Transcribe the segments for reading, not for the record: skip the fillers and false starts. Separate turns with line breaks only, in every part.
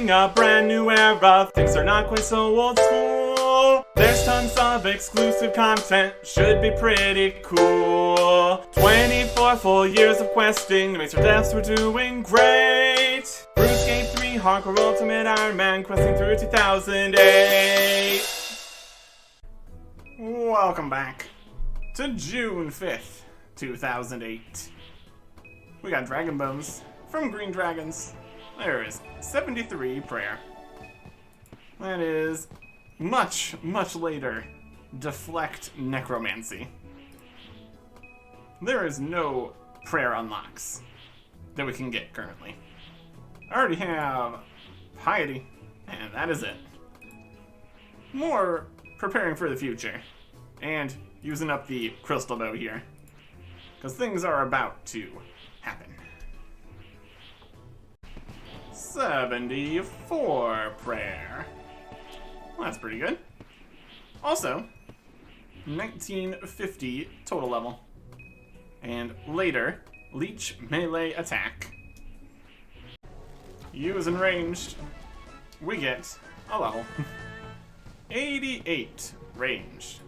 entering a brand new era. Things are not quite so old school. There's tons of exclusive content, should be pretty cool. 24 full years of questing, makes our devs we're doing great. RuneScape 3 Hardcore Ultimate Ironman, questing through 2008. Welcome back to June 5th, 2008. We got Dragon Bones from Green Dragons. There is 73 prayer. That is much, much later Deflect Necromancy. There is no prayer unlocks that we can get currently. I already have Piety, and that is it. More preparing for the future, and using up the crystal bow here, because things are about to happen. 74 prayer. Well, that's pretty good. Also, 1950 total level. And later, Leech melee attack. Using ranged, we get a level. 88 ranged.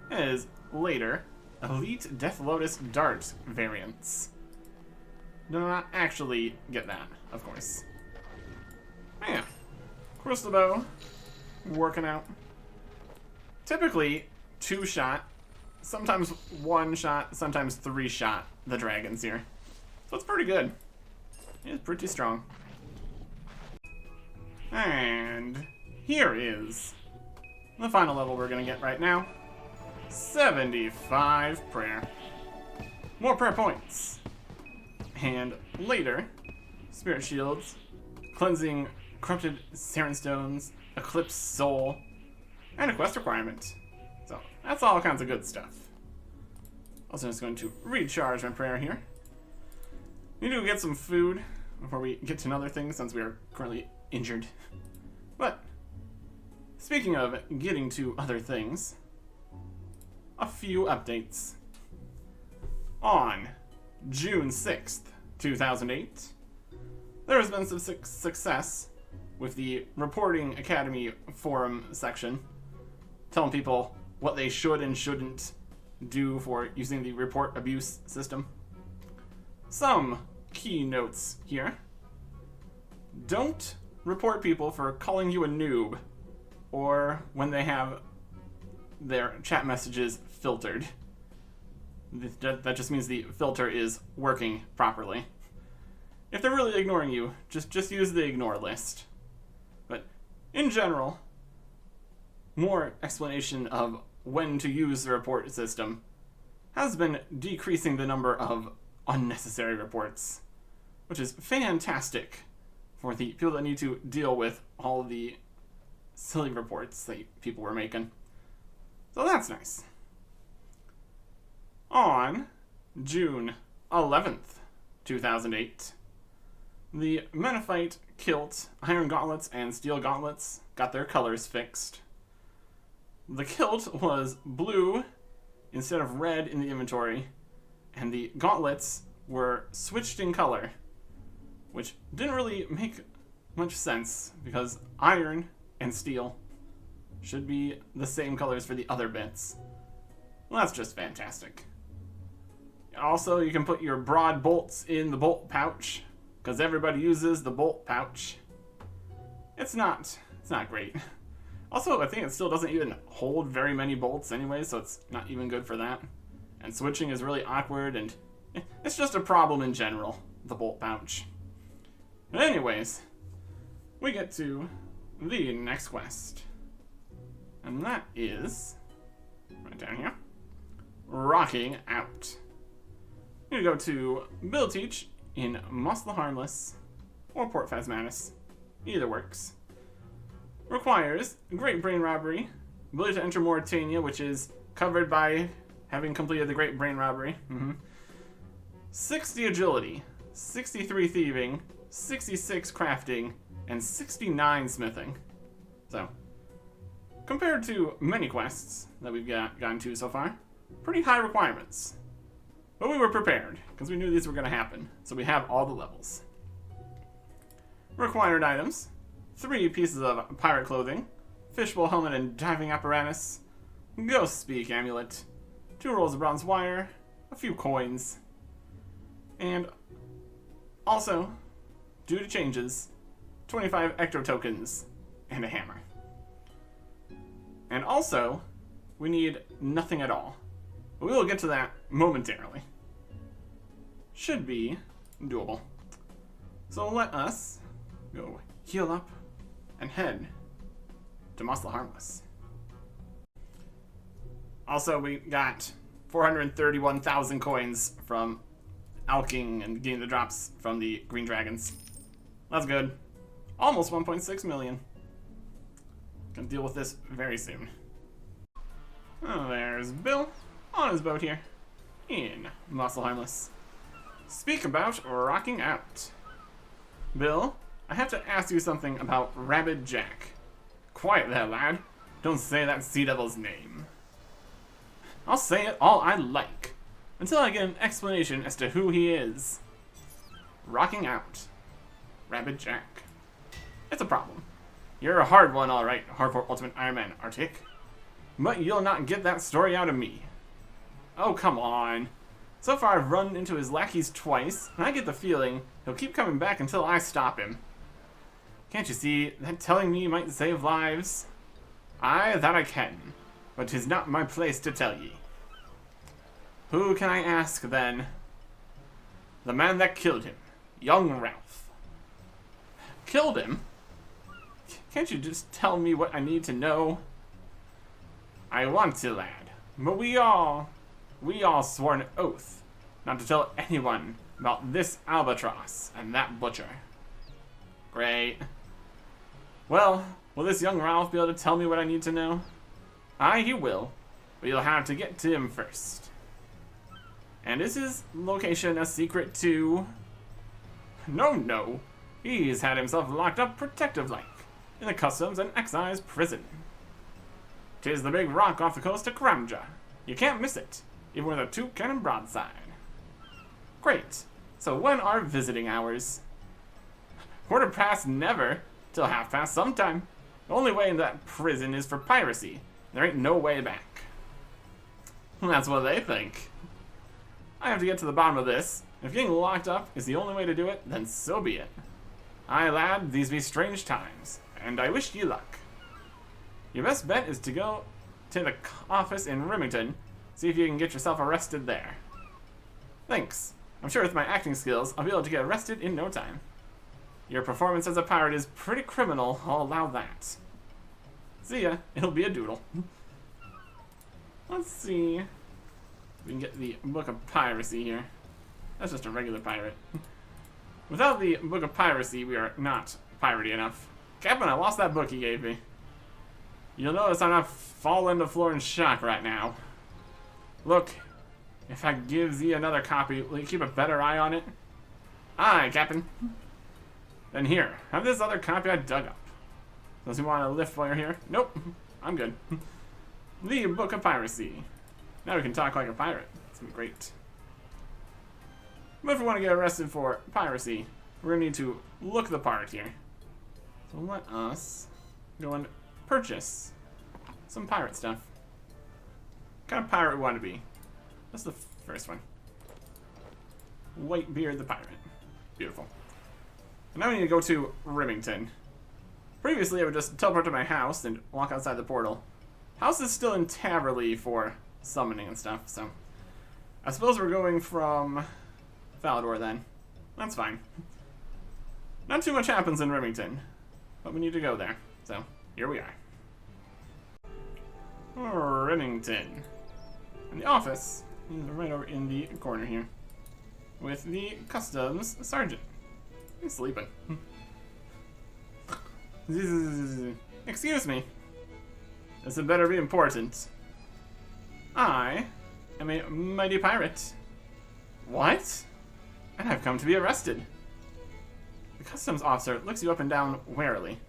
Is later, Elite Death Lotus Dart variants. Do not actually get that, of course. Yeah. Crystal Bow, working out. Typically, 2-shot, sometimes 1-shot, sometimes 3-shot the dragons here. So it's pretty good. It's pretty strong. And here is the final level we're gonna get right now. 75 prayer. More prayer points. And later, Spirit Shields, Cleansing Corrupted Saren Stones, Eclipse Soul, and a quest requirement. So, that's all kinds of good stuff. Also just going to recharge my prayer here. Need to get some food before we get to another thing, since we are currently injured. But, speaking of getting to other things, a few updates. On June 6th, 2008, there has been some success with the Reporting Academy forum section, telling people what they should and shouldn't do for using the report abuse system. Some key notes here. Don't report people for calling you a noob, or when they have their chat messages filtered. That just means the filter is working properly. If they're really ignoring you, just use the ignore list. But in general, more explanation of when to use the report system has been decreasing the number of unnecessary reports, which is fantastic for the people that need to deal with all of the silly reports that people were making. So that's nice. On June 11th, 2008, the Menophyte Kilt, Iron Gauntlets, and Steel Gauntlets got their colors fixed. The kilt was blue instead of red in the inventory, and the gauntlets were switched in color, which didn't really make much sense, because iron and steel should be the same colors for the other bits. Well, that's just fantastic. Also, you can put your broad bolts in the bolt pouch, because everybody uses the bolt pouch. It's not great. Also, I think it still doesn't even hold very many bolts anyway, so it's not even good for that. And switching is really awkward, and it's just a problem in general, the bolt pouch. But anyways, we get to the next quest. And that is, right down here, Rocking Out. You go to Bill Teach in Moss the Harmless or Port Phasmatis. Either works. Requires Great Brain Robbery, ability to enter Mauritania, which is covered by having completed the Great Brain Robbery. 60 Agility, 63 Thieving, 66 Crafting, and 69 Smithing. So, compared to many quests that we've gotten to so far, pretty high requirements. But we were prepared, because we knew these were going to happen, so we have all the levels. Required items: 3 pieces of pirate clothing, fishbowl helmet and diving apparatus, ghost speak amulet, 2 rolls of bronze wire, a few coins, and also, due to changes, 25 ecto tokens and a hammer. And also, we need nothing at all. We will get to that momentarily. Should be doable. So let us go heal up and head to Muscle Harmless. Also, we got 431,000 coins from alking and getting the drops from the green dragons. That's good. Almost 1.6 million. Gonna deal with this very soon. Oh, there's Bill on his boat here in Muscle Harmless. Speak about rocking out. Bill, I have to ask you something about Rabid Jack. Quiet there, lad. Don't say that sea devil's name. I'll say it all I like, until I get an explanation as to who he is. Rocking out. Rabid Jack. It's a problem. You're a hard one, alright, hardcore Ultimate Ironman, Artic. But you'll not get that story out of me. Oh, come on. So far I've run into his lackeys twice, and I get the feeling he'll keep coming back until I stop him. Can't you see that telling me might save lives? Aye, that I can, but 'tis not my place to tell ye. Who can I ask, then? The man that killed him, young Ralph. Killed him? Can't you just tell me what I need to know? I want to, lad, but we all swore an oath not to tell anyone about this albatross and that butcher. Great. Well, will this young Ralph be able to tell me what I need to know? Aye, he will, but you'll have to get to him first. And is his location a secret too? No. He's had himself locked up protective-like in the Customs and Excise prison. 'Tis the big rock off the coast of Kramja. You can't miss it, even with a 2-cannon broadside. Great. So when are visiting hours? 1/4 never, till 1/2 sometime. The only way in that prison is for piracy. There ain't no way back. That's what they think. I have to get to the bottom of this. If getting locked up is the only way to do it, then so be it. Aye, lad, these be strange times, and I wish ye luck. Your best bet is to go to the office in Remington, see if you can get yourself arrested there. Thanks. I'm sure with my acting skills, I'll be able to get arrested in no time. Your performance as a pirate is pretty criminal, I'll allow that. See ya, it'll be a doodle. Let's see. We can get the Book of Piracy here. That's just a regular pirate. Without the Book of Piracy, we are not piratey enough. Captain, I lost that book he gave me. You'll notice I'm not falling to the floor in shock right now. Look, if I give thee another copy, will you keep a better eye on it? Aye, Captain. Then here, have this other copy I dug up. Does you want to lift while you're here? Nope, I'm good. The Book of Piracy. Now we can talk like a pirate. It's gonna be great. But if we want to get arrested for piracy, we're gonna need to look the part here. So let us go and purchase some pirate stuff. What kind of pirate we want to be? That's the first one. Whitebeard the pirate. Beautiful. And now we need to go to Remington. Previously, I would just teleport to my house and walk outside the portal. House is still in Taverley for summoning and stuff, so I suppose we're going from Falador then. That's fine. Not too much happens in Remington, but we need to go there, so here we are. Remington. And the office is right over in the corner here, with the Customs Sergeant. He's sleeping. Excuse me. This had better be important. I am a mighty pirate. What? And I've come to be arrested. The customs officer looks you up and down warily.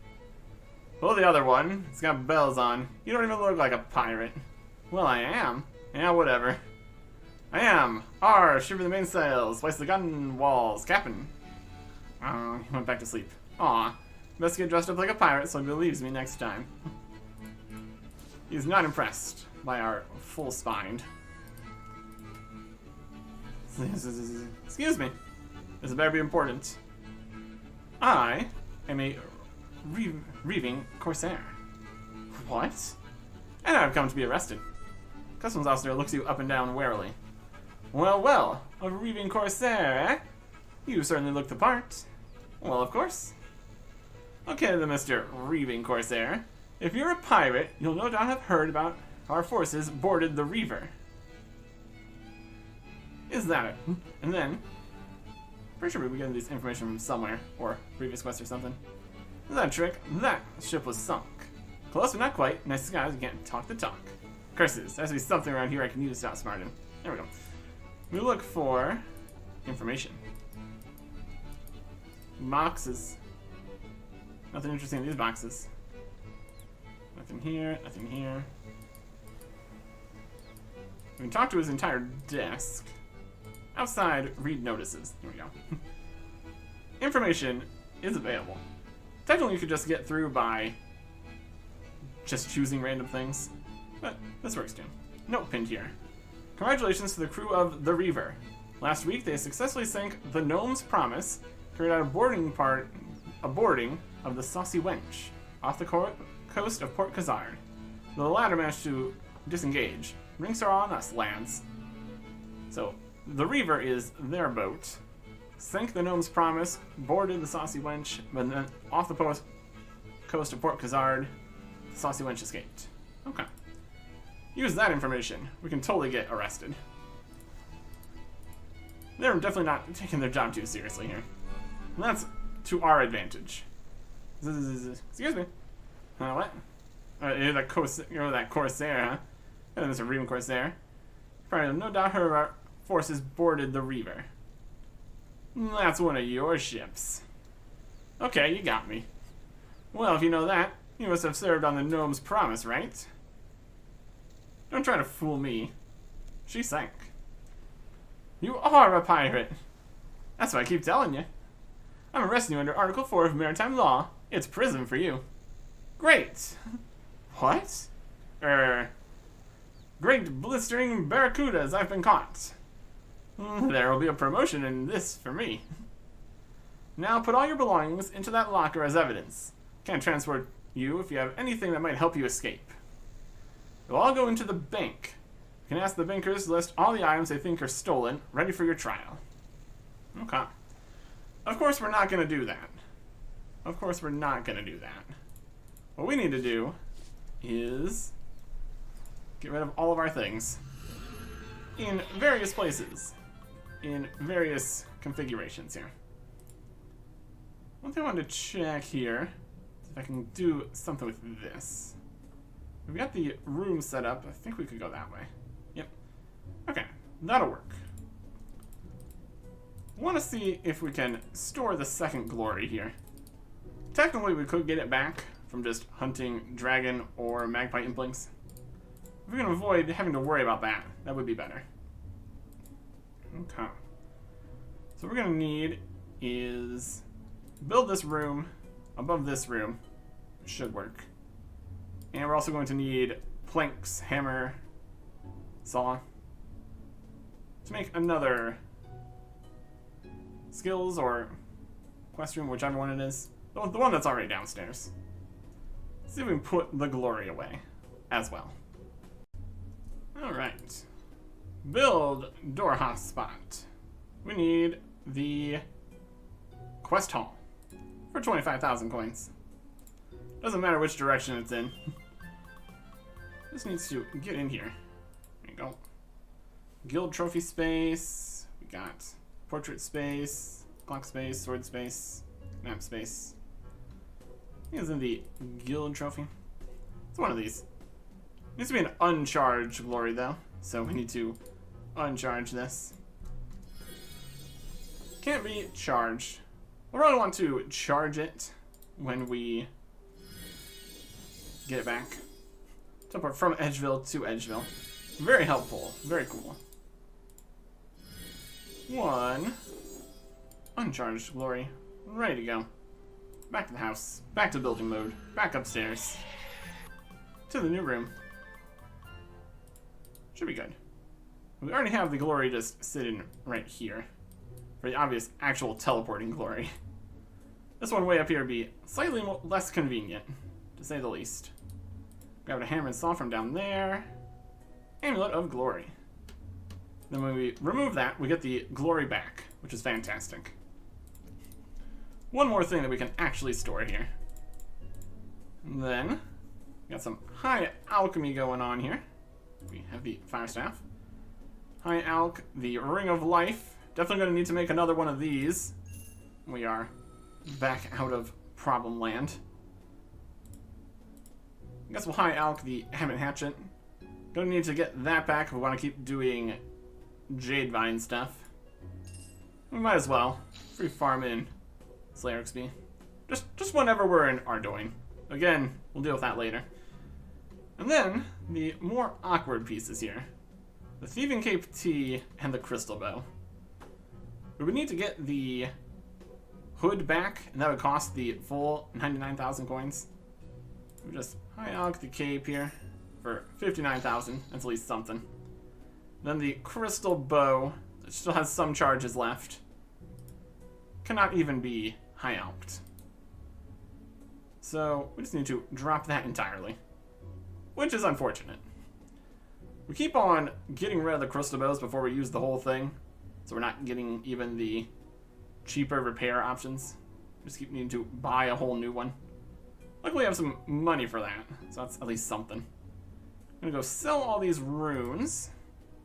Well, the other one, it's got bells on. You don't even look like a pirate. Well, I am. Yeah, whatever. I am. Shiver the mainsails, slice the gun walls, Captain. He went back to sleep. Aw, best get dressed up like a pirate so he believes me next time. He's not impressed by our full spined. Excuse me. This better be important. I am a reaving corsair. What? And I've come to be arrested. Customs officer looks you up and down warily. Well, well, a reaving corsair, eh? You certainly look the part. Well, of course. Okay then, Mr. Reaving Corsair. If you're a pirate, you'll no doubt have heard about our forces boarded the Reaver. Is that it? And then, pretty sure we were getting this information from somewhere, or previous quest or something. Is that a trick? That ship was sunk. Close but not quite. Nice guys, you can't talk the talk. Curses, there has to be something around here I can use to outsmart him. There we go. We look for information. Boxes. Nothing interesting in these boxes. Nothing here, nothing here. We can talk to his entire desk. Outside, read notices. Here we go. Information is available. Technically, you could just get through by just choosing random things, but this works too. Note pinned here. Congratulations to the crew of the Reaver. Last week, they successfully sank the Gnome's Promise, carried out a boarding of the Saucy Wench off the coast of Port Khazard. Though the latter managed to disengage. Rings are on us, lads. So, the Reaver is their boat. Sank the Gnome's Promise, boarded the Saucy Wench, but then off the coast of Port Khazard, the Saucy Wench escaped. Okay. Use that information. We can totally get arrested. They're definitely not taking their job too seriously here. And that's to our advantage. Excuse me. What? You're that Corsair, huh? And then there's a Reaving Corsair. Probably no doubt her forces boarded the Reaver. That's one of your ships. Okay, you got me. Well, if you know that, you must have served on the Gnome's Promise, right? Don't try to fool me. She sank. You are a pirate. That's what I keep telling you. I'm arresting you under Article 4 of Maritime Law. It's prison for you. Great. What? Great blistering barracudas, I've been caught. There will be a promotion in this for me. Now put all your belongings into that locker as evidence. Can't transport you if you have anything that might help you escape. You'll all go into the bank. You can ask the bankers to list all the items they think are stolen, ready for your trial. Okay. Of course we're not going to do that. Of course we're not going to do that. What we need to do is get rid of all of our things in various places, in various configurations here. One thing I wanted to check here is if I can do something with this. We've got the room set up. I think we could go that way. Yep. Okay, that'll work. Want to see if we can store the second glory here. Technically, we could get it back from just hunting dragon or magpie implings. If we can avoid having to worry about that, that would be better. Okay. So what we're going to need is build this room above this room. It should work. And we're also going to need planks, hammer, saw to make another skills or quest room, whichever one it is. The one that's already downstairs. Let's see if we can put the glory away as well. Alright. Build door hotspot. We need the quest hall for 25,000 coins. Doesn't matter which direction it's in. Just needs to get in here. There you go. Guild trophy space. We got portrait space, clock space, sword space, map space. I think it's in the guild trophy. It's one of these. It needs to be an uncharged glory though, so we need to uncharge this. Can't be charged. We'll really want to charge it when we get it back. Teleport from Edgeville to Edgeville. Very helpful. Very cool. One uncharged glory. Ready to go. back to the house, back to building mode, back upstairs, to the new room. Should be good. We already have the glory just sitting right here, for the obvious actual teleporting glory. This one way up here would be slightly less convenient, to say the least. Grab a hammer and saw from down there. Amulet of Glory. Then when we remove that, we get the glory back, which is fantastic. One more thing that we can actually store here. And then, we got some high alchemy going on here. We have the fire staff. High alch, the ring of life. Definitely going to need to make another one of these. We are back out of problem land. I guess we'll high alch the Hammond Hatchet. Gonna need to get that back if we want to keep doing Jade Vine stuff. We might as well. Free farm in Slayer XP. Just whenever we're in Ardoin. Again, we'll deal with that later. And then, the more awkward pieces here. The Thieving Cape T and the Crystal Bow. We would need to get the hood back, and that would cost the full 99,000 coins. We just high alch the cape here for 59,000. That's at least something. Then the Crystal Bow, it still has some charges left. Cannot even be high alched. So we just need to drop that entirely, which is unfortunate. We keep on getting rid of the Crystal Bows before we use the whole thing, so we're not getting even the cheaper repair options. We just keep needing to buy a whole new one. Luckily, I have some money for that, so that's at least something. I'm gonna go sell all these runes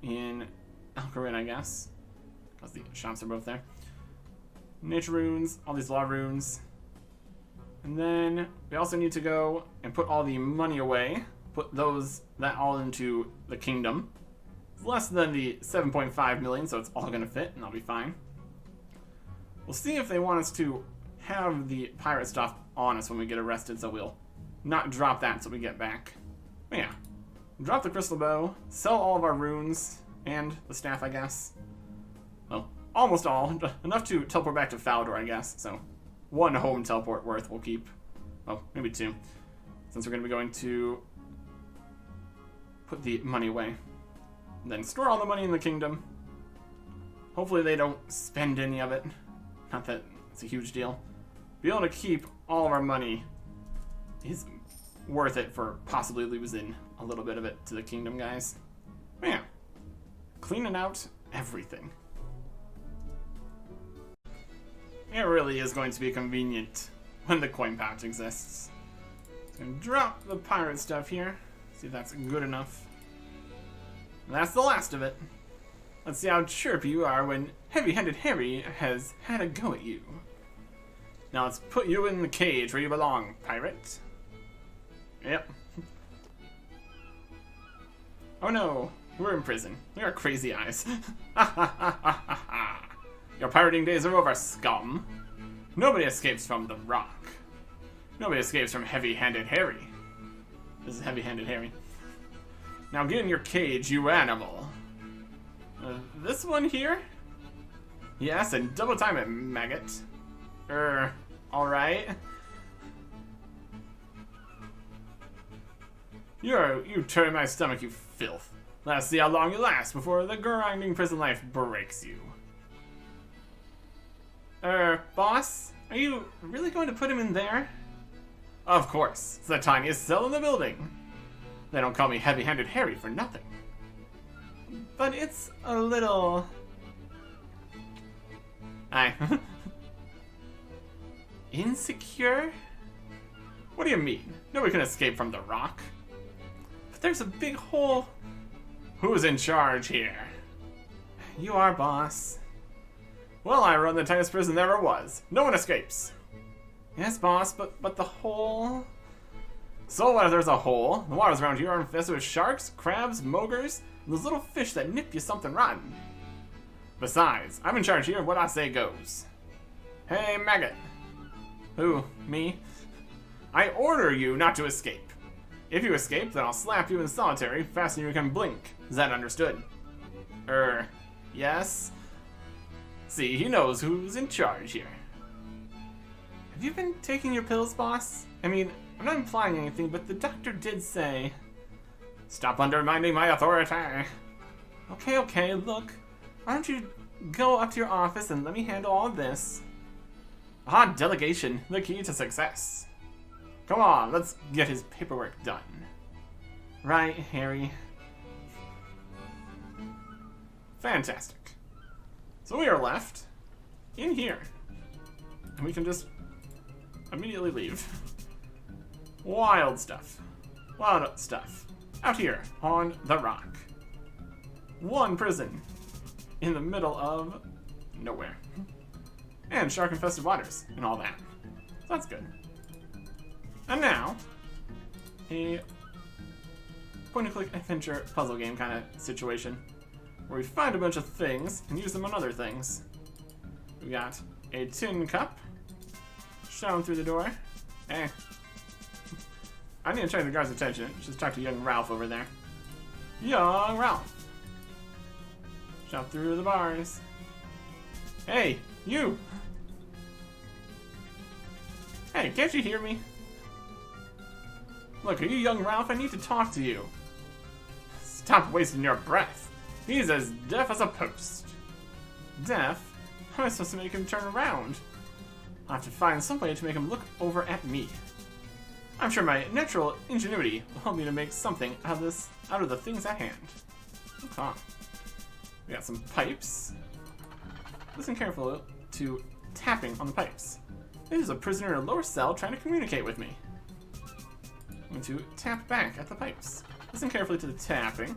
in Alcarin, I guess, because the shops are both there. Nature runes, all these law runes. And then we also need to go and put all the money away. Put that all into the kingdom. It's less than the 7.5 million, so it's all gonna fit, and I'll be fine. We'll see if they want us to have the pirate stuff on us when we get arrested, so we'll not drop that until we get back. But yeah, drop the Crystal Bow, sell all of our runes, and the staff, I guess. Well, almost all. Enough to teleport back to Falador, I guess, so one home teleport worth we'll keep. Well, maybe two, since we're going to be going to put the money away. And then store all the money in the kingdom. Hopefully they don't spend any of it. Not that it's a huge deal. Be able to keep all of our money is worth it for possibly losing a little bit of it to the kingdom, guys. But yeah, cleaning out everything. It really is going to be convenient when the coin pouch exists. So I'm gonna drop the pirate stuff here. See if that's good enough. And that's the last of it. Let's see how chirpy you are when Heavy-Handed Harry has had a go at you. Now let's put you in the cage where you belong, pirate. Yep. Oh no, we're in prison. We are crazy eyes. Your pirating days are over, scum. Nobody escapes from the rock. Nobody escapes from Heavy-Handed Harry. This is Heavy-Handed Harry. Now get in your cage, you animal. This one here? Yes, and double time it, maggot. Alright. You turn my stomach, you filth. Let's see how long you last before the grinding prison life breaks you. Boss? Are you really going to put him in there? Of course. It's the tiniest cell in the building. They don't call me Heavy-Handed Harry for nothing. But it's a little... Insecure? What do you mean? Nobody can escape from the rock. But there's a big hole. Who's in charge here? You are, boss. Well, I run the tightest prison there ever was. No one escapes. Yes, boss, but the hole... So what if there's a hole? The waters around here are infested with sharks, crabs, mogres, and those little fish that nip you something rotten. Besides, I'm in charge here and what I say goes. Hey, maggot. Who? Me? I order you not to escape. If you escape, then I'll slap you in solitary faster than you can blink. Is that understood? Yes? See, he knows who's in charge here. Have you been taking your pills, boss? I mean, I'm not implying anything, but the doctor did say... Stop undermining my authority. Okay, look. Why don't you go up to your office and let me handle all of this? Ah, delegation, the key to success. Come on, let's get his paperwork done. Right, Harry. Fantastic. So we are left in here. And we can just immediately leave. Wild stuff. Wild stuff. Out here on the rock. One prison in the middle of nowhere. And shark-infested waters and all that. So that's good. And now, a point-and-click adventure puzzle game kind of situation where we find a bunch of things and use them on other things. We got a tin cup shown through the door. Hey. I need to turn the guard's attention. Just talk to young Ralph over there. Young Ralph. Shot through the bars. Hey, you! Hey, can't you hear me? Look, are you young Ralph? I need to talk to you. Stop wasting your breath. He's as deaf as a post. Deaf? How am I supposed to make him turn around? I'll have to find some way to make him look over at me. I'm sure my natural ingenuity will help me to make something out of the things at hand. Okay. We got some pipes. Listen carefully to tapping on the pipes. This is a prisoner in a lower cell trying to communicate with me. I'm going to tap back at the pipes. Listen carefully to the tapping.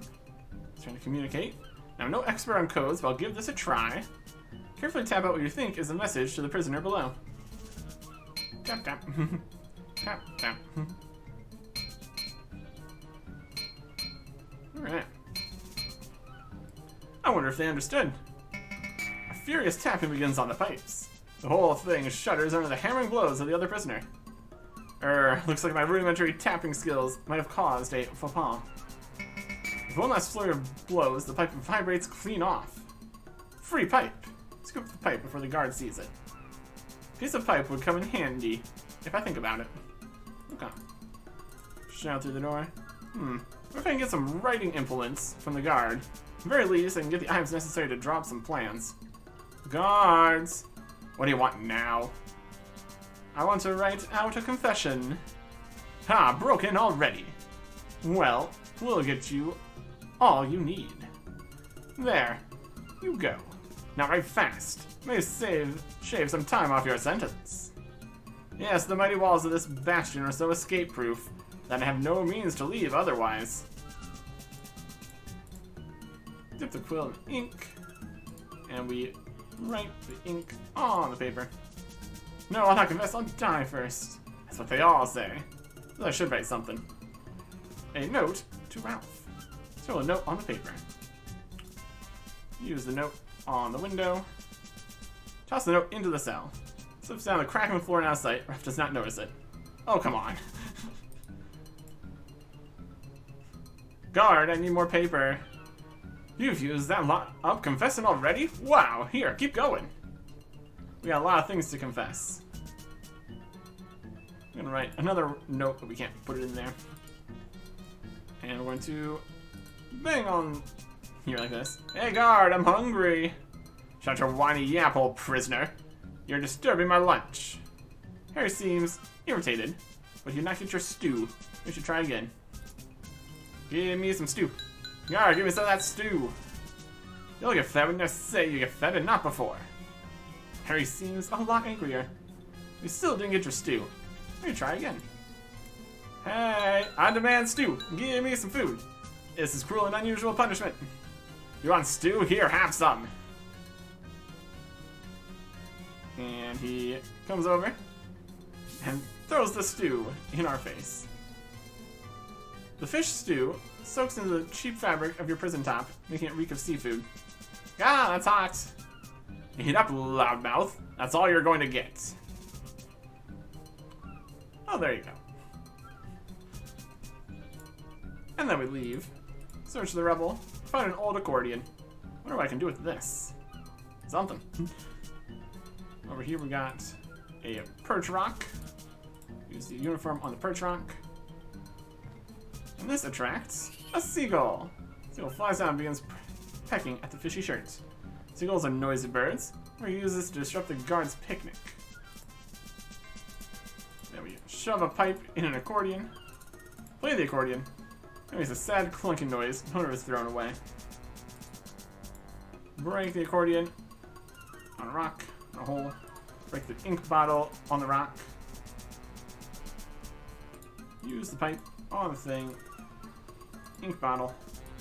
He's trying to communicate. Now, I'm no expert on codes, but I'll give this a try. Carefully tap out what you think is a message to the prisoner below. Tap, tap. Tap, tap. Alright. I wonder if they understood. A furious tapping begins on the pipes. The whole thing shudders under the hammering blows of the other prisoner. Looks like my rudimentary tapping skills might have caused a faux pas. With one last flurry of blows, the pipe vibrates clean off. Free pipe. Scoop the pipe before the guard sees it. Piece of pipe would come in handy, if I think about it. Okay. Shout through the door. What if I can get some writing implements from the guard? At the very least, I can get the items necessary to draw up some plans. Guards! What do you want now? I want to write out a confession. Ha! Broken already! Well, we'll get you all you need. There. You go. Now write fast. May shave some time off your sentence. Yes, the mighty walls of this bastion are so escape-proof that I have no means to leave otherwise. Dip the quill in ink, and we write the ink on the paper. No, I'll not confess, I'll die first. That's what they all say. So I should write something. A note to Ralph. Throw a note on the paper. Use the note on the window. Toss the note into the cell. Slips down the crack in the floor and out of sight. Ralph does not notice it. Oh, come on. Guard, I need more paper. You've used that lot up confessing already? Wow, here, keep going. We got a lot of things to confess. I'm gonna write another note, but we can't put it in there. And we're going to bang on here like this. Hey guard, I'm hungry. Shut your whiny yap, old prisoner. You're disturbing my lunch. Harry seems irritated, but you'd not get your stew. We should try again. Give me some stew. Guard, give me some of that stew. You'll get fed when you say you get fed and not before. Harry seems a lot angrier. You still didn't get your stew. Let me try again. Hey, I demand stew. Give me some food. This is cruel and unusual punishment. You want stew? Here, have some. And he comes over and throws the stew in our face. The fish stew soaks into the cheap fabric of your prison top, making it reek of seafood. Ah, that's hot. Eat up, loudmouth. That's all you're going to get. Oh, there you go. And then we leave. Search the rubble. Find an old accordion. Wonder what I can do with this. Something. Over here we got a perch rock. Use the uniform on the perch rock. And this attracts a seagull. Seagull flies down and begins pecking at the fishy shirt. Seagulls are noisy birds. We're gonna use this to disrupt the guard's picnic. Then we shove a pipe in an accordion. Play the accordion. It makes a sad clunking noise whenever it's thrown away. Break the accordion on a rock, on a hole. Break the ink bottle on the rock. Use the pipe on the thing. Ink bottle.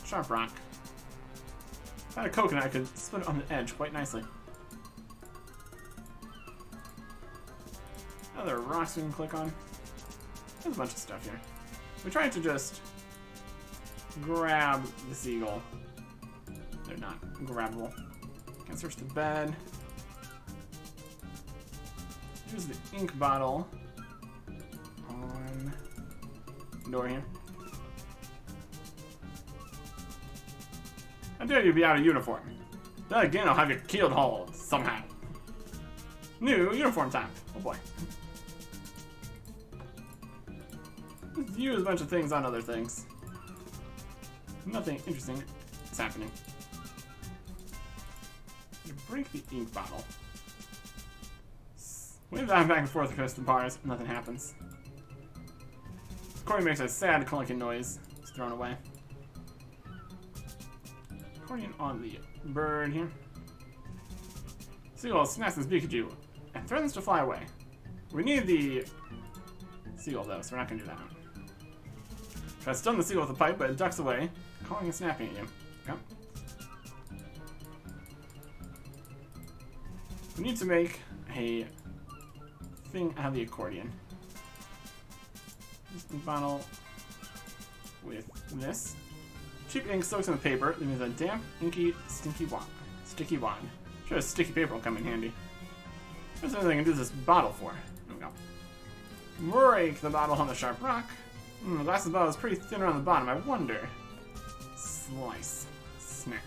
Sharp rock. If I had a coconut, I could split it on the edge quite nicely. Other rocks we can click on. There's a bunch of stuff here. We tried to just grab the seagull. They're not grabbable. Can search the bed. Use the ink bottle on the door here. I dare you to be out of uniform. Then again, I'll have you keeled hauled somehow. New uniform type. Oh boy. Let's use a bunch of things on other things. Nothing interesting is happening. You break the ink bottle. Wave that back and forth across the bars, nothing happens. Accordion makes a sad clunking noise. It's thrown away. Accordion on the bird here. Seagull snaps his beak at you and threatens to fly away. We need the seagull though, so we're not gonna do that. Try to stun the seagull with a pipe, but it ducks away, calling and snapping at you. Okay. We need to make a thing out of the accordion. This ink bottle with this. Cheap ink soaks in the paper, leaving a damp, inky, sticky wand. Sure, sticky paper will come in handy. There's another thing I can do this bottle for. There we go. Break the bottle on the sharp rock. The glass of the bottle is pretty thin around the bottom. I wonder. Slice. Snap.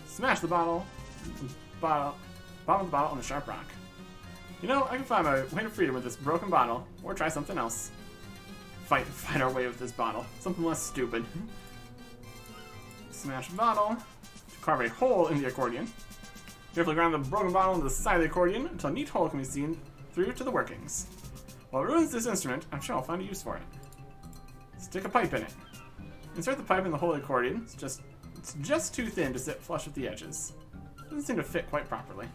Smash the bottom of the bottle on the sharp rock. You know, I can find my way to freedom with this broken bottle, or try something else. Fight our way with this bottle. Something less stupid. Smash the bottle to carve a hole in the accordion. Carefully ground the broken bottle into the side of the accordion until a neat hole can be seen through to the workings. While it ruins this instrument, I'm sure I'll find a use for it. Stick a pipe in it. Insert the pipe in the hole of the accordion. It's just too thin to sit flush with the edges. Doesn't seem to fit quite properly.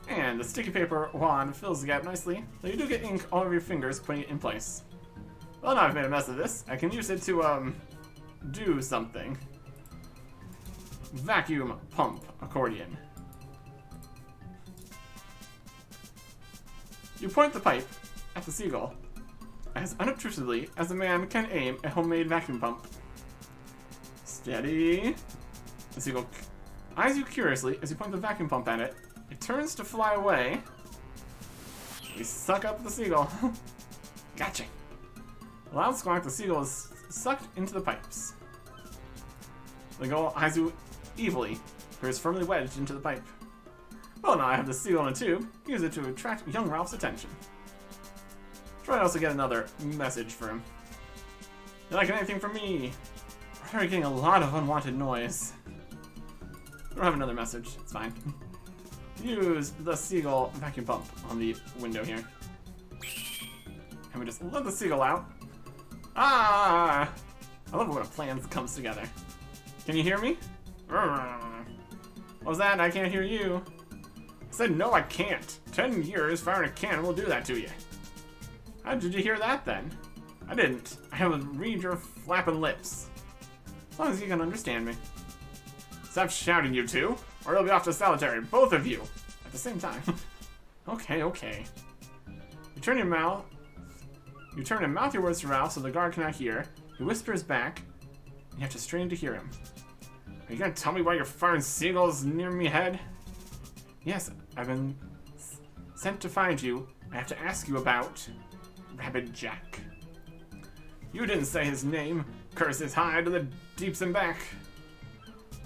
And the sticky paper wand fills the gap nicely, though you do get ink all over your fingers putting it in place. Well, now I've made a mess of this, I can use it to, do something. Vacuum pump accordion. You point the pipe at the seagull as unobtrusively as a man can aim a homemade vacuum pump. Steady. The seagull eyes you curiously as you point the vacuum pump at it. It turns to fly away. We suck up the seagull. Gotcha. A loud squawk, the seagull is sucked into the pipes. The gull eyes you evilly, for it is firmly wedged into the pipe. Well, now I have the seagull in a tube. Use it to attract young Ralph's attention. Try to also get another message for him. You like anything from me? We're already getting a lot of unwanted noise. We don't have another message. It's fine. Use the seagull vacuum pump on the window here. And we just let the seagull out. Ah! I love it when a plan comes together. Can you hear me? What was that? I can't hear you. I said no, I can't. 10 years firing a cannon will do that to you. How did you hear that then? I didn't. I have to read your flapping lips. As long as you can understand me. Stop shouting, you two, or you'll be off to solitary, both of you, at the same time. Okay. You turn and mouth your words to Ralph so the guard cannot hear. He whispers back, and you have to strain to hear him. Are you gonna tell me why you're firing seagulls near me head? Yes, I've been sent to find you. I have to ask you about Rabbit Jack. You didn't say his name. Curse his hide to the deeps and back.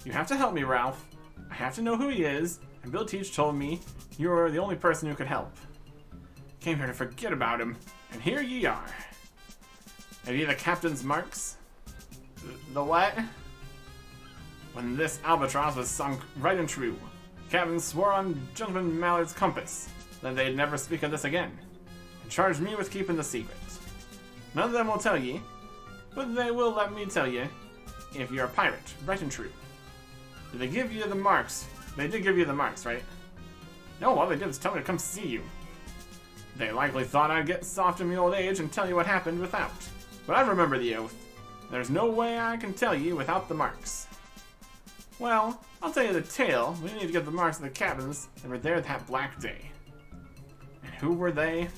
You have to help me, Ralph. I have to know who he is. and Bill Teach told me you were the only person who could help. Came here to forget about him, and here ye are. Have you the captain's marks? The what? When this albatross was sunk right and true, Captain swore on Gentleman Mallard's compass that they'd never speak of this again, and charged me with keeping the secret. None of them will tell ye, but they will let me tell ye if you're a pirate, right and true. Did they give you the marks? They did give you the marks, right? No, all they did was tell me to come see you. They likely thought I'd get soft in my old age and tell you what happened without. But I remember the oath. There's no way I can tell you without the marks. Well, I'll tell you the tale. We need to get the marks of the captains that were there that black day. And who were they?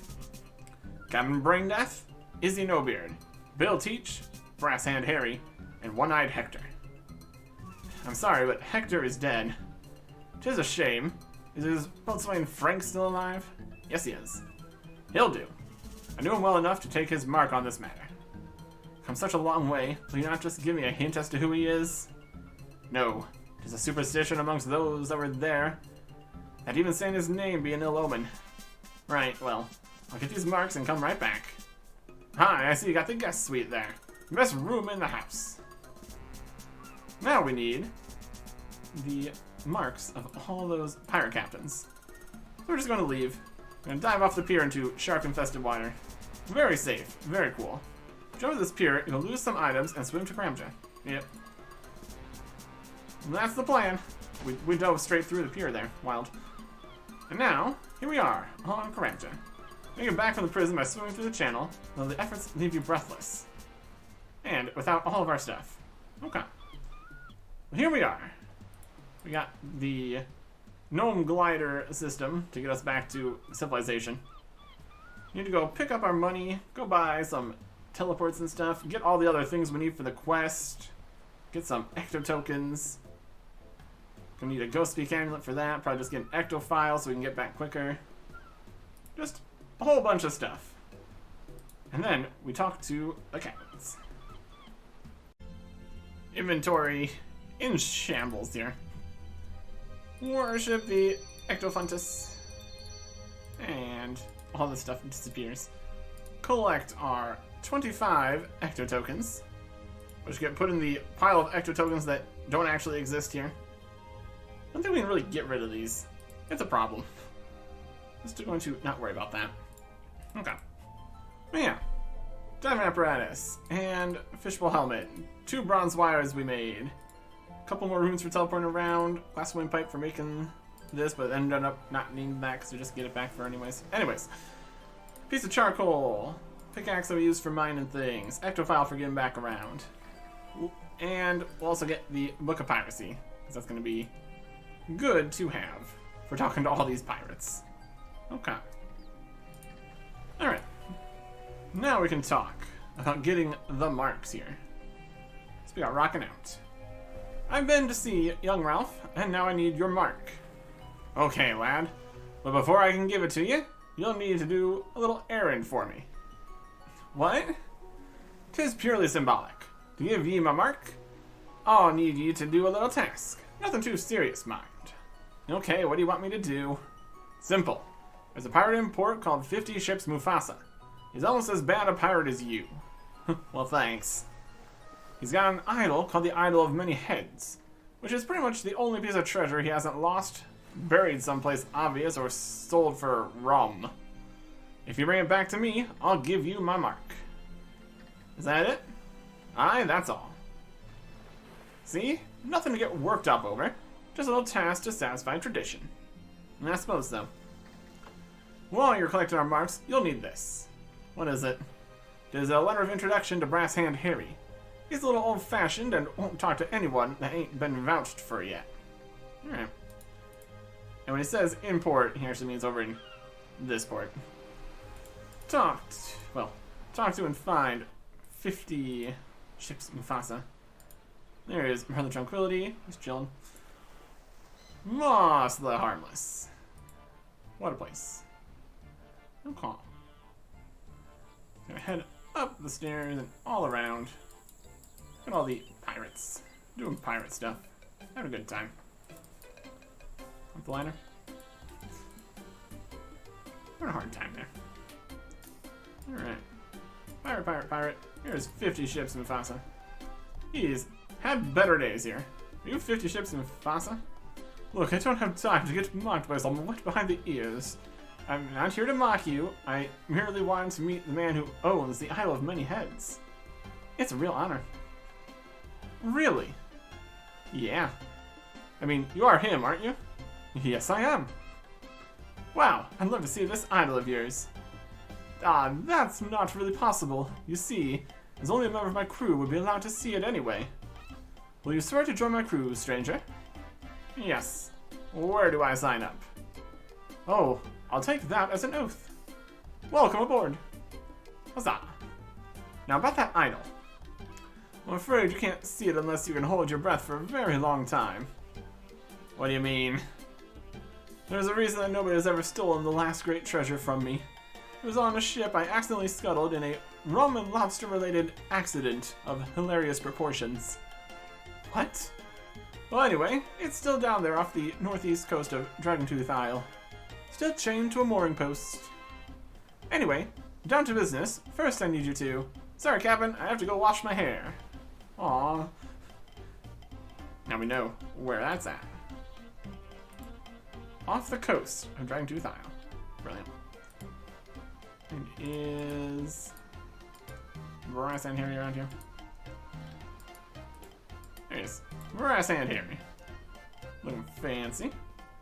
Captain Braindeath, Izzy Nobeard, Bill Teach, Brass Hand Harry, and One-Eyed Hector. I'm sorry, but Hector is dead. 'Tis a shame. Is boatswain Frank still alive? Yes, he is. He'll do. I knew him well enough to take his mark on this matter. Come such a long way, will you not just give me a hint as to who he is? No, 'tis a superstition amongst those that were there, that even saying his name be an ill omen. Right, well, I'll get these marks and come right back. Hi, I see you got the guest suite there. Best room in the house. Now we need the marks of all those pirate captains. So we're just going to leave. We're going to dive off the pier into shark-infested water. Very safe, very cool. Jump to this pier, you'll lose some items, and swim to Karamja. Yep. And that's the plan. We dove straight through the pier there. Wild. And now, here we are, on Karamja. We get back from the prison by swimming through the channel, though the efforts leave you breathless. And without all of our stuff. Okay. Well, here we are. We got the gnome glider system to get us back to civilization. We need to go pick up our money, go buy some teleports and stuff, get all the other things we need for the quest, get some ecto tokens. Gonna need a ghost speak amulet for that, probably just get an ecto file so we can get back quicker. Just a whole bunch of stuff. And then we talk to the captains. Inventory in shambles here. Worship the Ectofuntus. And all this stuff disappears. Collect our 25 ecto tokens, which get put in the pile of ecto tokens that don't actually exist here. I don't think we can really get rid of these. It's a problem. Just going to not worry about that. Okay. But yeah. Diving apparatus and fishbowl helmet. 2 bronze wires we made. A couple more runes for teleporting around. Glass wind pipe for making this, but ended up not needing that because we just get it back for anyways. Anyways. Piece of charcoal. Pickaxe that we use for mining things. Ectofile for getting back around. And we'll also get the Book of Piracy, because that's going to be good to have for talking to all these pirates. Okay. Alright. Now we can talk about getting the marks here. So we got rocking out. I've been to see young Ralph, and now I need your mark. Okay, lad. But before I can give it to you, you'll need to do a little errand for me. What? 'Tis purely symbolic. To give ye my mark, I'll need ye to do a little task. Nothing too serious, mind. Okay, what do you want me to do? Simple. There's a pirate in port called 50 Ships Mufasa. He's almost as bad a pirate as you. Well, thanks. He's got an idol called the Idol of Many Heads, which is pretty much the only piece of treasure he hasn't lost, buried someplace obvious, or sold for rum. If you bring it back to me, I'll give you my mark. Is that it? Aye, that's all. See? Nothing to get worked up over. Just a little task to satisfy tradition. I suppose so. While you're collecting our marks, you'll need this. What is it? It is a letter of introduction to Brass Hand Harry. He's a little old-fashioned and won't talk to anyone that ain't been vouched for yet. Alright. And when he says in port, he actually means over in this port. Talk to and find 50 Ships Mufasa. There is Merlin Tranquility. He's chilling. Moss the Harmless. What a place. Okay. Gonna head up the stairs and all around. Look at all the pirates. Doing pirate stuff. Having a good time. with the liner. What a hard time there. Alright. Pirate, pirate, pirate. Here's 50 ships in Mufasa. He's had better days here. Are you 50 ships in Mufasa? Look, I don't have time to get mocked by someone wet behind the ears. I'm not here to mock you. I merely wanted to meet the man who owns the Isle of Many Heads. It's a real honor. Really? Yeah. I mean, you are him, aren't you? Yes, I am. Wow, I'd love to see this idol of yours. Ah, that's not really possible. You see, as only a member of my crew would be allowed to see it anyway. Will you swear to join my crew, stranger? Yes. Where do I sign up? Oh, I'll take that as an oath. Welcome aboard. Huzzah. Now about that idol. I'm afraid you can't see it unless you can hold your breath for a very long time. What do you mean? There's a reason that nobody has ever stolen the last great treasure from me. It was on a ship I accidentally scuttled in a rum and lobster related accident of hilarious proportions. What? Well, anyway, it's still down there off the northeast coast of Dragontooth Isle. Still chained to a mooring post. Anyway, down to business. First I need you to... Sorry, Captain, I have to go wash my hair. Aww. Now we know where that's at. Off the coast of Dragontooth Isle. Brilliant. And is... Brass and Harry around here? There he is. Brass hand Harry. Looking fancy.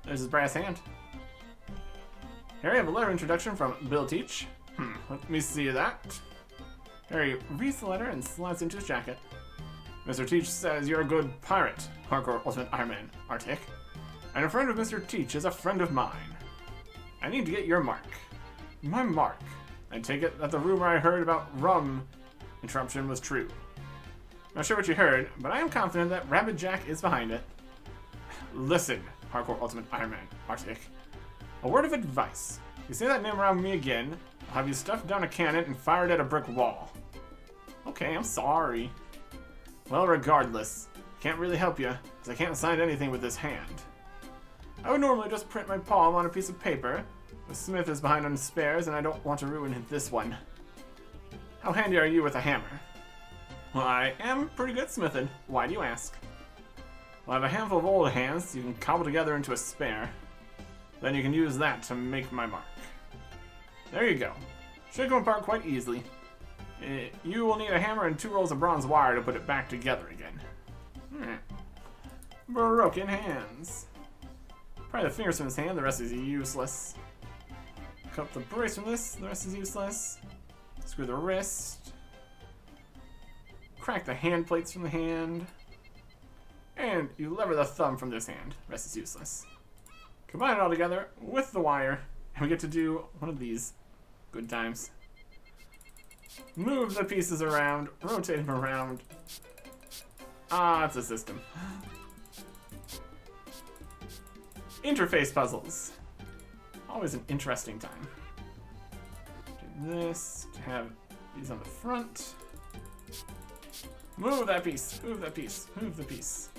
There's his brass hand. Harry, I have a letter of introduction from Bill Teach. Let me see that. Harry reads the letter and slides into his jacket. Mr. Teach says you're a good pirate, hardcore ultimate Ironman, Artic. And a friend of Mr. Teach is a friend of mine. I need to get your mark. My mark. I take it that the rumor I heard about rum interruption was true. Not sure what you heard, but I am confident that Rabbit Jack is behind it. Listen, hardcore ultimate Ironman, Artic. A word of advice. You say that name around me again, I'll have you stuffed down a cannon and fired at a brick wall. Okay, I'm sorry. Well, regardless, can't really help you, because I can't sign anything with this hand. I would normally just print my palm on a piece of paper, but Smith is behind on spares and I don't want to ruin this one. How handy are you with a hammer? Well, I am pretty good smithing. Why do you ask? Well, I have a handful of old hands you can cobble together into a spare. Then you can use that to make my mark. There you go. Should go apart quite easily. You will need a hammer and 2 rolls of bronze wire to put it back together again. Broken hands. Pry the fingers from his hand, the rest is useless. Cut the brace from this, the rest is useless. Screw the wrist. Crack the hand plates from the hand. And you lever the thumb from this hand, the rest is useless. Combine it all together with the wire, and we get to do one of these. Good times. Move the pieces around, rotate them around. Ah, it's a system. Interface puzzles. Always an interesting time. Do this, to have these on the front. Move that piece, move that piece, move the piece.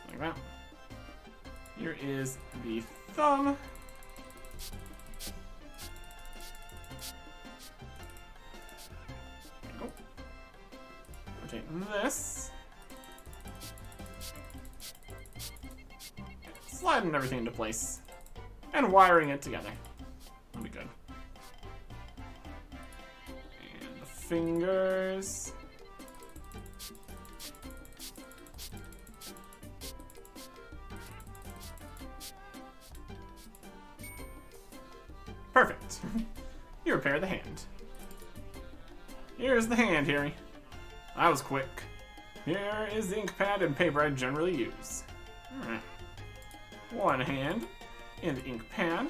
Like that. Here is the thumb. There we go. Rotate this. Sliding everything into place. And wiring it together. That'll be good. And the fingers. Perfect. You repair the hand. Here's the hand, Harry. That was quick. Here is the ink pad and paper I generally use. Alright. One hand in the ink pad.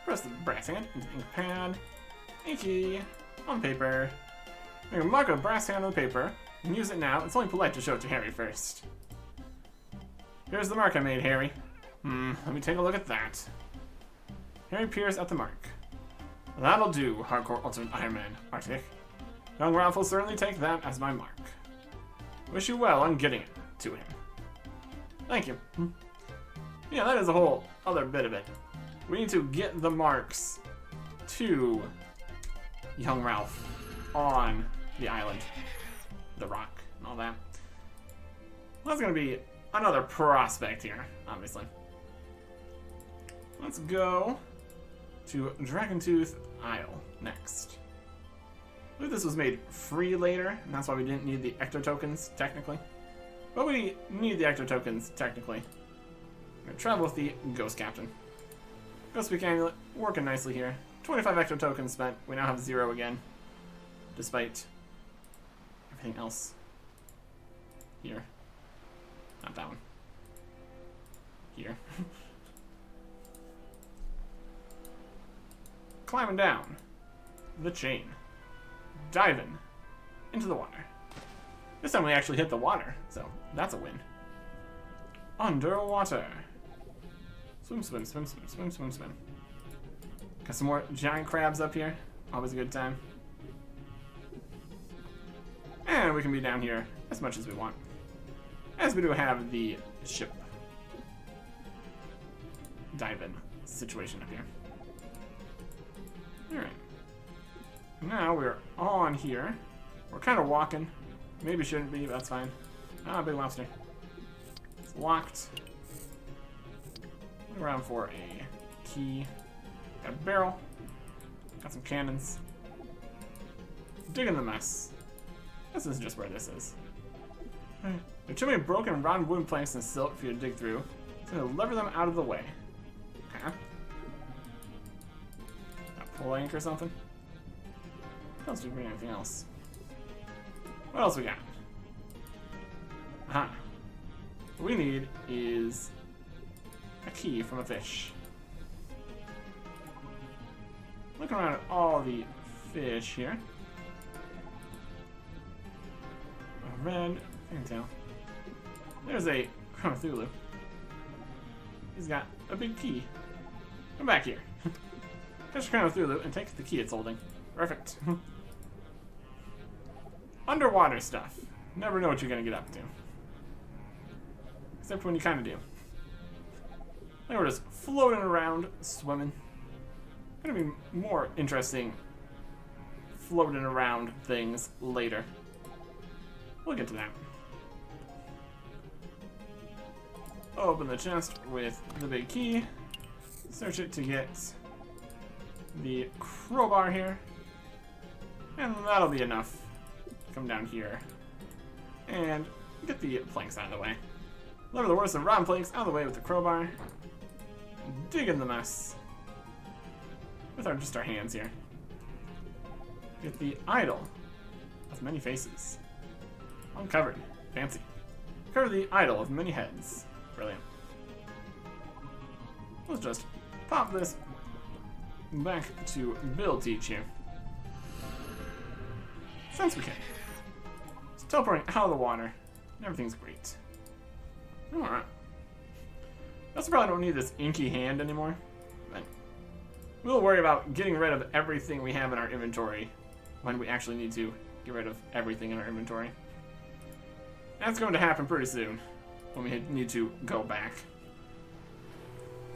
Press the brass hand into the ink pad. Inky on paper. Make a mark of brass hand on the paper and use it now. It's only polite to show it to Harry first. Here's the mark I made, Harry. Let me take a look at that. Harry peers at the mark. That'll do, hardcore ultimate Ironman, Artic. Young Ralph will certainly take that as my mark. Wish you well on getting it. to him. Thank you. Yeah, that is a whole other bit of it. We need to get the marks to young Ralph on the island, the rock, and all that. Well, that's going to be another prospect here, obviously. Let's go to Dragontooth Isle next. I believe this was made free later, and that's why we didn't need the Ecto tokens, technically. But we need the Ecto tokens, technically. I'm going to travel with the Ghost Captain. Ghost Peak Amulet, working nicely here. 25 Ecto tokens spent. We now have 0 again, despite everything else here. Not that one. Here. Climbing down the chain. Diving into the water. This time we actually hit the water, so that's a win. Underwater. Swim, swim, swim, swim, swim, swim, swim. Got some more giant crabs up here. Always a good time. And we can be down here as much as we want. As we do have the ship dive-in situation up here. Alright. Now we're on here. We're kind of walking. Maybe shouldn't be, but that's fine. Ah, big lobster. It's locked. Look around for a key. Got a barrel. Got some cannons. Digging the mess. This is just where this is. Alright. There are too many broken rotten wooden planks and silt for you to dig through. It's going to lever them out of the way. Okay. A pull anchor or something? What else do we bring? Anything else? What else we got? Aha. What we need is a key from a fish. Looking around at all the fish here. A red fantail. There's a Crown of Cthulhu. He's got a big key. Come back here. Catch the Crown of Cthulhu and take the key it's holding. Perfect. Underwater stuff. Never know what you're gonna get up to. Except when you kind of do. They were just floating around, swimming. Gonna be more interesting floating around things later. We'll get to that. Open the chest with the big key. Search it to get the crowbar here. And that'll be enough. Come down here and get the planks out of the way. Lever the worst of rotten planks out of the way with the crowbar. Dig in the mess with just our hands here. Get the idol of many faces. Uncovered. Fancy. Cover the idol of many heads. Brilliant. Let's just pop this back to Bill Teach here. Since we can. Just teleporting out of the water. Everything's great. Alright. I also probably don't need this inky hand anymore. But we'll worry about getting rid of everything we have in our inventory when we actually need to get rid of everything in our inventory. That's going to happen pretty soon when we need to go back.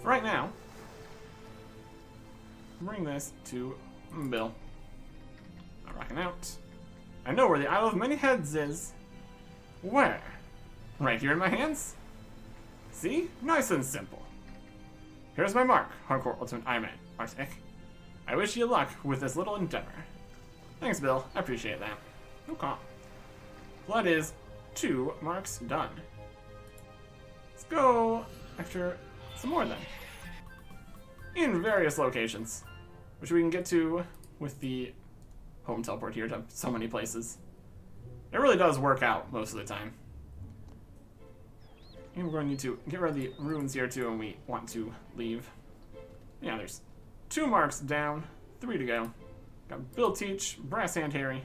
For right now, bring this to Bill. Not rocking out. I know where the Isle of Many Heads is. Where? Right here in my hands? See? Nice and simple. Here's my mark, Hardcore Ultimate Ironman, Artic. I wish you luck with this little endeavor. Thanks, Bill. I appreciate that. Okay. Well, that is 2 marks done. Let's go after some more then. In various locations, which we can get to with the home teleport here to so many places. It really does work out most of the time. And we're going to need to get rid of the runes here too when we want to leave. Yeah, there's 2 marks down, 3 to go. Got Bill Teach, Brass Hand Harry.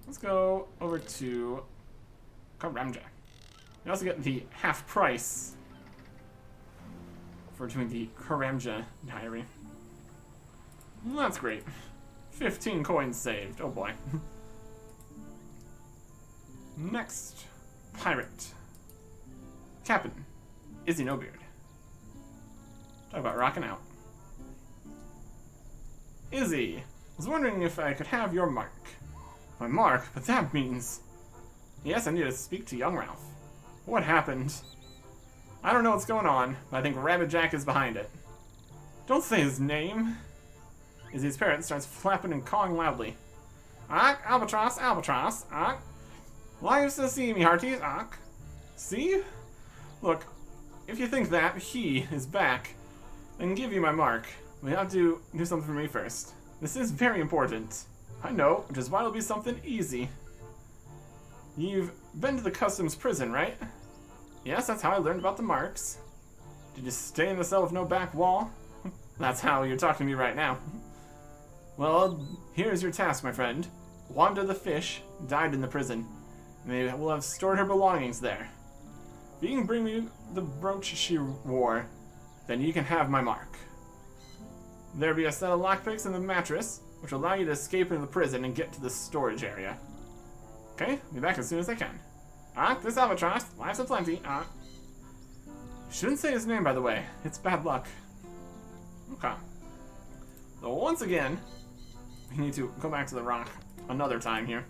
Let's go over to Karamja. You also get the half price for doing the Karamja diary. Well, that's great. 15 coins saved. Oh boy. Next, Pirate. Captain. Izzy No Beard. Talk about rocking out. Izzy, I was wondering if I could have your mark. My mark? But that means... Yes, I need to speak to young Ralph. What happened? I don't know what's going on, but I think Rabbit Jack is behind it. Don't say his name. Izzy's parrot starts flapping and cawing loudly. Arc, albatross, albatross, arc. Lives to see me, hearties, arc. See? Look, if you think that he is back, then give you my mark. We have to do something for me first. This is very important. I know, which is why it'll be something easy. You've been to the customs prison, right? Yes, that's how I learned about the marks. Did you stay in the cell with no back wall? That's how you're talking to me right now. Well, here's your task, my friend. Wanda the fish died in the prison. They will have stored her belongings there. If you can bring me the brooch she wore, then you can have my mark. There'll be a set of lockpicks in the mattress, which will allow you to escape into the prison and get to the storage area. Okay, I'll be back as soon as I can. This albatross, lives aplenty. Shouldn't say his name, by the way. It's bad luck. Okay. So once again, we need to go back to the rock another time here.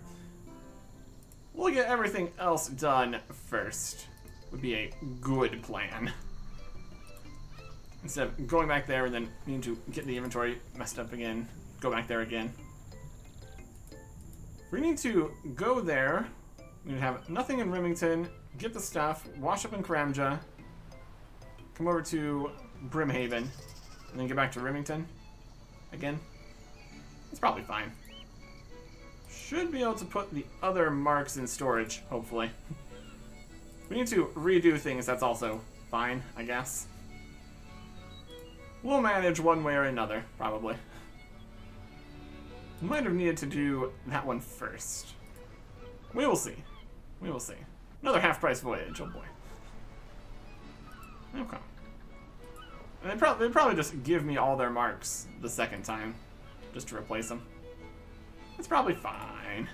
We'll get everything else done first. Would be a good plan. Instead of going back there and then needing to get the inventory messed up again, go back there again. We need to go there. We need to have nothing in Remington, get the stuff, wash up in Karamja, come over to Brimhaven, and then get back to Remington again. It's probably fine. Should be able to put the other marks in storage, hopefully. We need to redo things, that's also fine, I guess. We'll manage one way or another, probably. Might have needed to do that one first. We will see. We will see. Another half-price voyage, oh boy. Okay. And they'd probably just give me all their marks the second time, just to replace them. It's probably fine.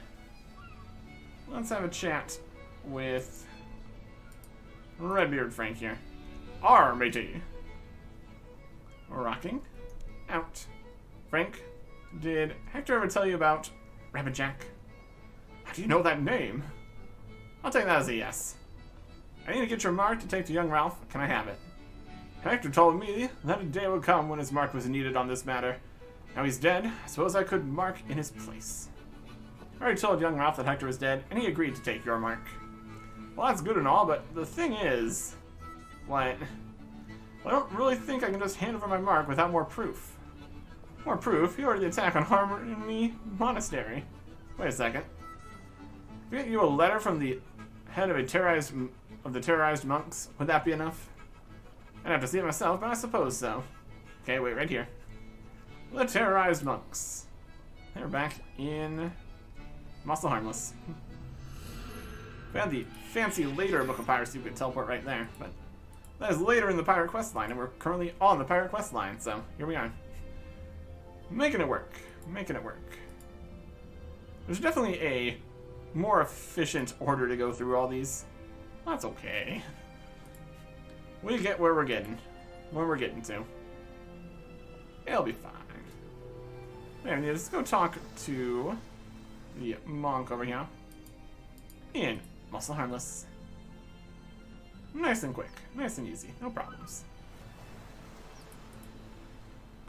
Let's have a chat with Redbeard Frank here. matey. Rocking. Out. Frank, did Hector ever tell you about Rabbit Jack? How do you know that name? I'll take that as a yes. I need to get your mark to take to young Ralph. Can I have it? Hector told me that a day would come when his mark was needed on this matter. Now he's dead. I suppose I could mark in his place. I already told young Ralph that Hector was dead, and he agreed to take your mark. Well, that's good and all, but the thing is... What? I don't really think I can just hand over my mark without more proof. More proof? You ordered the attack on Harmony Monastery. Wait a second. If I get you a letter from the head of the terrorized monks, would that be enough? I'd have to see it myself, but I suppose so. Okay, wait, right here. The terrorized monks. They're back in Muscle Harmless. If we had the fancy later book of piracy, we could teleport right there, but that is later in the pirate quest line, and we're currently on the pirate quest line, so here we are. Making it work. Making it work. There's definitely a more efficient order to go through all these. That's okay. We get where we're getting. Where we're getting to. It'll be fine. There, let's go talk to the monk over here. In Muscle Harmless. Nice and quick. Nice and easy. No problems.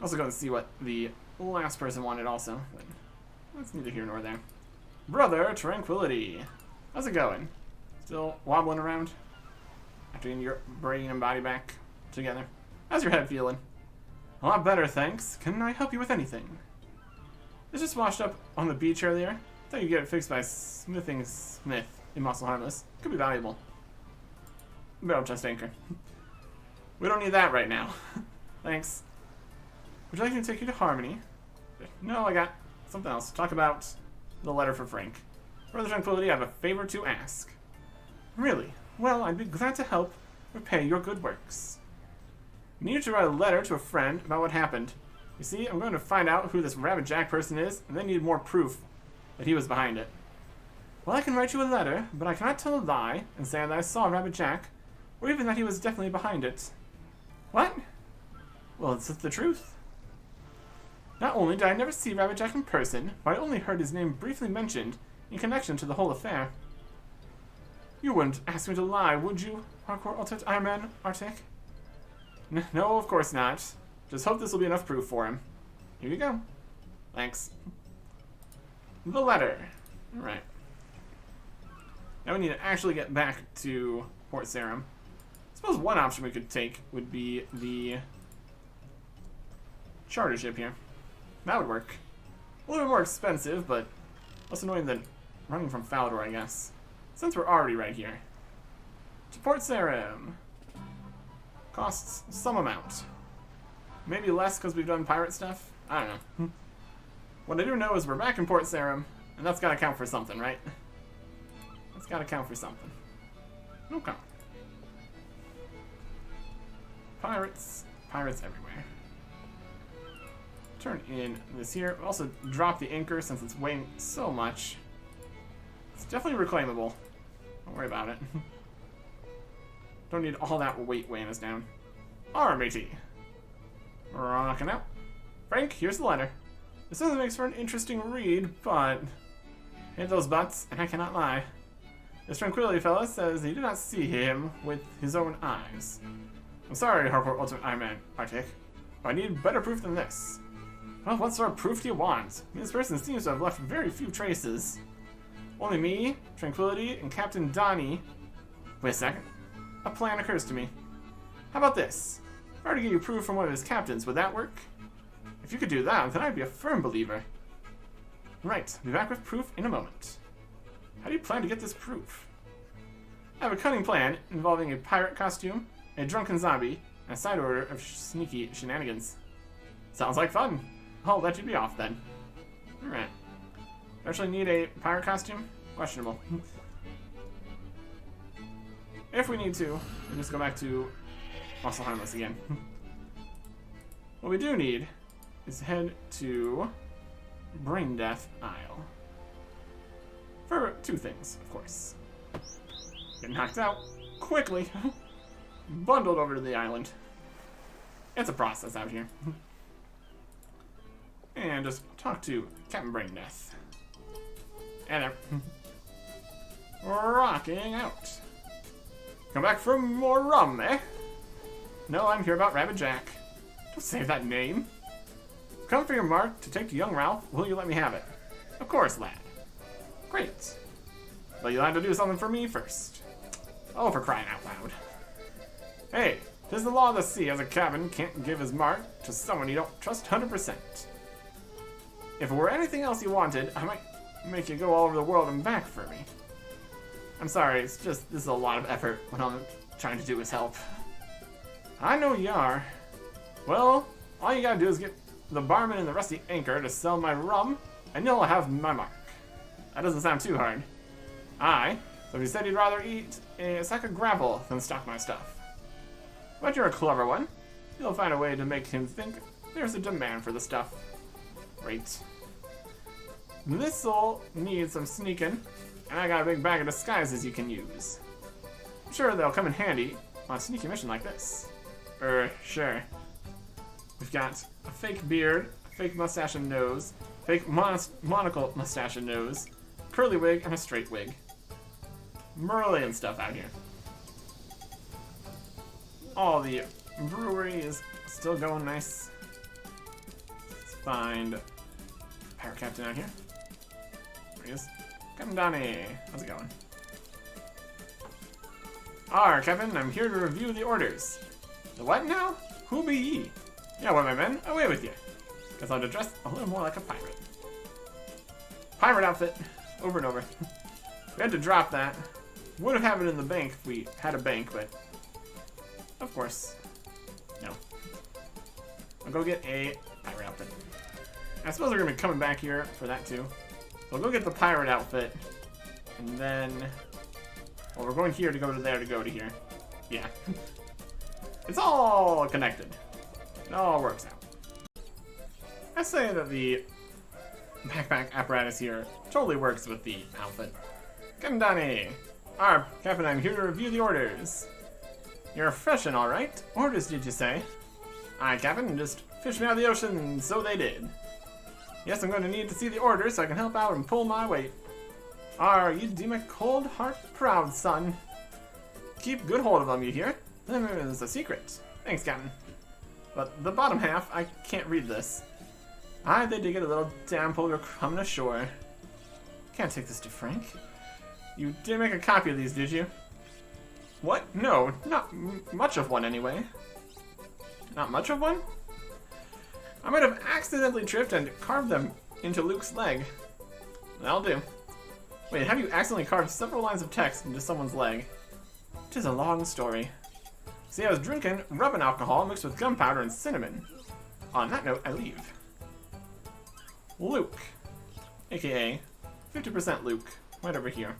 Also going to see what the last person wanted also. But that's neither here nor there. Brother Tranquility. How's it going? Still wobbling around? After getting your brain and body back together? How's your head feeling? A lot better, thanks. Can I help you with anything? This just washed up on the beach earlier. Thought you'd get it fixed by Smithing Smith in Muscle Harmless. Could be valuable. Barrel chest anchor. We don't need that right now. Thanks. Would you like me to take you to Harmony? No, I got something else. Talk about the letter for Frank. Brother Tranquility, I have a favor to ask. Really? Well, I'd be glad to help repay your good works. I need you to write a letter to a friend about what happened. You see, I'm going to find out who this Rabbit Jack person is, and then need more proof that he was behind it. Well, I can write you a letter, but I cannot tell a lie and say that I saw Rabbit Jack, or even that he was definitely behind it. What? Well, it's the truth. Not only did I never see Rabbit Jack in person, but I only heard his name briefly mentioned in connection to the whole affair. You wouldn't ask me to lie, would you, Hardcore Ultimate Ironman, Artic? No, of course not. Just hope this will be enough proof for him. Here you go. Thanks. The letter. Alright. Now we need to actually get back to Port Sarim. I suppose one option we could take would be the charter ship here. That would work. A little bit more expensive, but less annoying than running from Falador, I guess. Since we're already right here. To Port Sarim. Costs some amount. Maybe less because we've done pirate stuff? I don't know. What I do know is we're back in Port Sarim, and that's gotta count for something, right? That's gotta count for something. Okay. Pirates. Pirates everywhere. Turn in this here. Also drop the anchor since it's weighing so much. It's definitely reclaimable. Don't worry about it. Don't need all that weight weighing us down. Alright, matey. Rocking out. Frank, here's the letter. This doesn't make for an interesting read, but hit those butts, and I cannot lie. This Tranquility fella says he did not see him with his own eyes. I'm sorry, Hardcore Ultimate Ironman, Artic, but I need better proof than this. Well, what sort of proof do you want? This person seems to have left very few traces. Only me, Tranquility, and Captain Donnie. Wait a second. A plan occurs to me. How about this? If I were to get you proof from one of his captains, would that work? If you could do that, then I'd be a firm believer. Right, I'll be back with proof in a moment. How do you plan to get this proof? I have a cunning plan involving a pirate costume, a drunken zombie, and a side order of sneaky shenanigans. Sounds like fun. I'll let you be off then. Alright. Actually need a pirate costume? Questionable. If we need to, we'll just go back to Muscle Harmless again. What we do need is head to Brain Death Isle. For two things, of course. Get knocked out quickly. Bundled over to the island. It's a process out here. And just talk to Captain Brain Death. And rocking out. Come back for more rum, eh? No, I'm here about Rabbit Jack. Don't say that name. Come for your mark to take to young Ralph. Will you let me have it? Of course, lad. Great. But you'll have to do something for me first. Oh, for crying out loud. Hey, 'tis the law of the sea as a cabin can't give his mark to someone you don't trust 100%. If it were anything else you wanted, I might make you go all over the world and back for me. I'm sorry, it's just, this is a lot of effort when all I'm trying to do is help. I know you are. Well, all you gotta do is get the barman and the rusty anchor to sell my rum, and you'll have my mark. That doesn't sound too hard. So he said he'd rather eat a sack of gravel than stock my stuff. But you're a clever one. You'll find a way to make him think there's a demand for the stuff. Great. This'll need some sneaking, and I got a big bag of disguises you can use. I'm sure they'll come in handy on a sneaky mission like this. Sure. We've got a fake beard, a fake mustache and nose, fake monocle mustache and nose, curly wig, and a straight wig. Merlin stuff out here. All the brewery is still going nice. Let's find Pirate Captain out here. There he is. Captain Donnie. How's it going? Captain, I'm here to review the orders. The what now? Who be ye? Yeah, one of my men, away with you. Guess I'll dress a little more like a pirate. Pirate outfit, over and over. We had to drop that. Would have had it in the bank if we had a bank, but of course, no. I'll go get a pirate outfit. I suppose we're gonna be coming back here for that too. So I'll go get the pirate outfit, and then, well, we're going here to go to there to go to here. Yeah. It's all connected. It all works out. I say that the backpack apparatus here totally works with the outfit. Captain Donnie! Captain, I'm here to review the orders. You're fresh and alright. Orders, did you say? Aye, Captain, just fish me out of the ocean, and so they did. Yes, I'm going to need to see the orders so I can help out and pull my weight. You do my cold heart proud, son. Keep good hold of them, you hear? It's a secret. Thanks, Captain. But the bottom half, I can't read this. They did get a little damn polar coming ashore. Can't take this to Frank. You didn't make a copy of these, did you? What? No, not much of one anyway. Not much of one? I might have accidentally tripped and carved them into Luke's leg. That'll do. Wait, how do you accidentally carve several lines of text into someone's leg? It is a long story. See, I was drinking rubbing alcohol mixed with gunpowder and cinnamon. On that note, I leave. Luke, aka 50% Luke, right over here,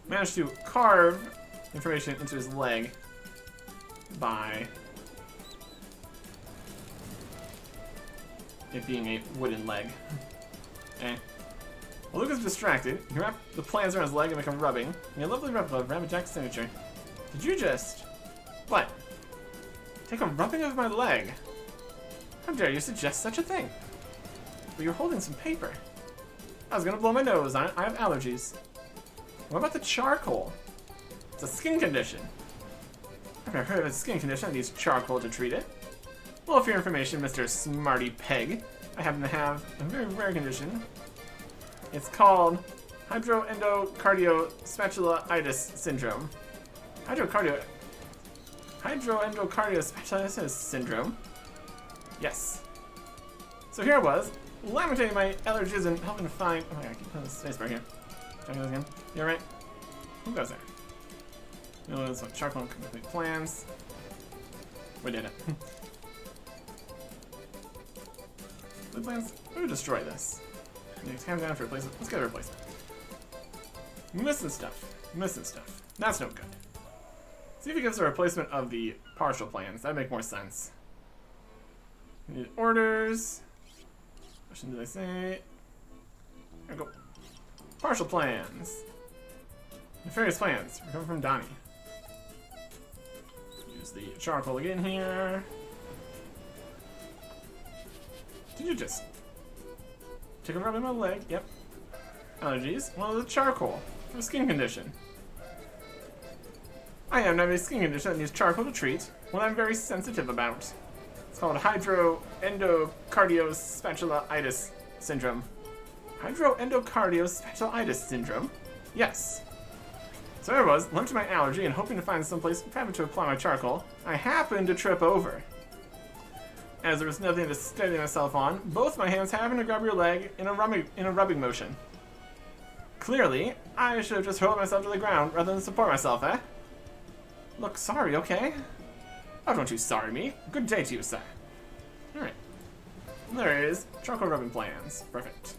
managed to carve information into his leg by it being a wooden leg. Okay. Well, Luke is distracted. He wrapped the plans around his leg and make him rubbing. And a lovely replica of Rabbit Jack's signature. Did you just... What? Take a rubbing of my leg? How dare you suggest such a thing? But you're holding some paper. I was gonna blow my nose on it. I have allergies. What about the charcoal? It's a skin condition. I've never heard of a skin condition that needs charcoal to treat it. Well, for your information, Mr. Smarty Peg, I happen to have a very rare condition. It's called hydroendocardiospeculitis syndrome. Hydroendocardiospeculitis syndrome. Yes. So here I was, lamentating my allergies and helping to find... Oh my god, I keep putting the spacebar here. Checking this again. You alright? Who goes there? You know, so charcoal and complete plans. We did it. The plans. Ooh, destroy this. Next time down for replacement. Let's get a replacement. Missing stuff. Missing stuff. That's no good. See if he gives a replacement of the partial plans. That'd make more sense. We need orders. What did I say? There we go. Partial plans. Nefarious plans. We're coming from Donnie. Use the charcoal again here. Did you just take a rub in my leg? Yep. Allergies. Well, the charcoal. For a skin condition. I am having a skin condition that needs charcoal to treat. One I'm very sensitive about. It's called hydroendocardiospeculitis syndrome. Hydroendocardiospeculitis syndrome? Yes. So there I was, learned to my allergy and hoping to find someplace private to apply my charcoal. I happened to trip over. As there was nothing to steady myself on, both my hands happened to grab your leg in a rubbing motion. Clearly, I should have just hurled myself to the ground rather than support myself, eh? Look, sorry, okay? Oh, don't you sorry me. Good day to you, sir. Alright. There it is. Charcoal rubbing plans. Perfect.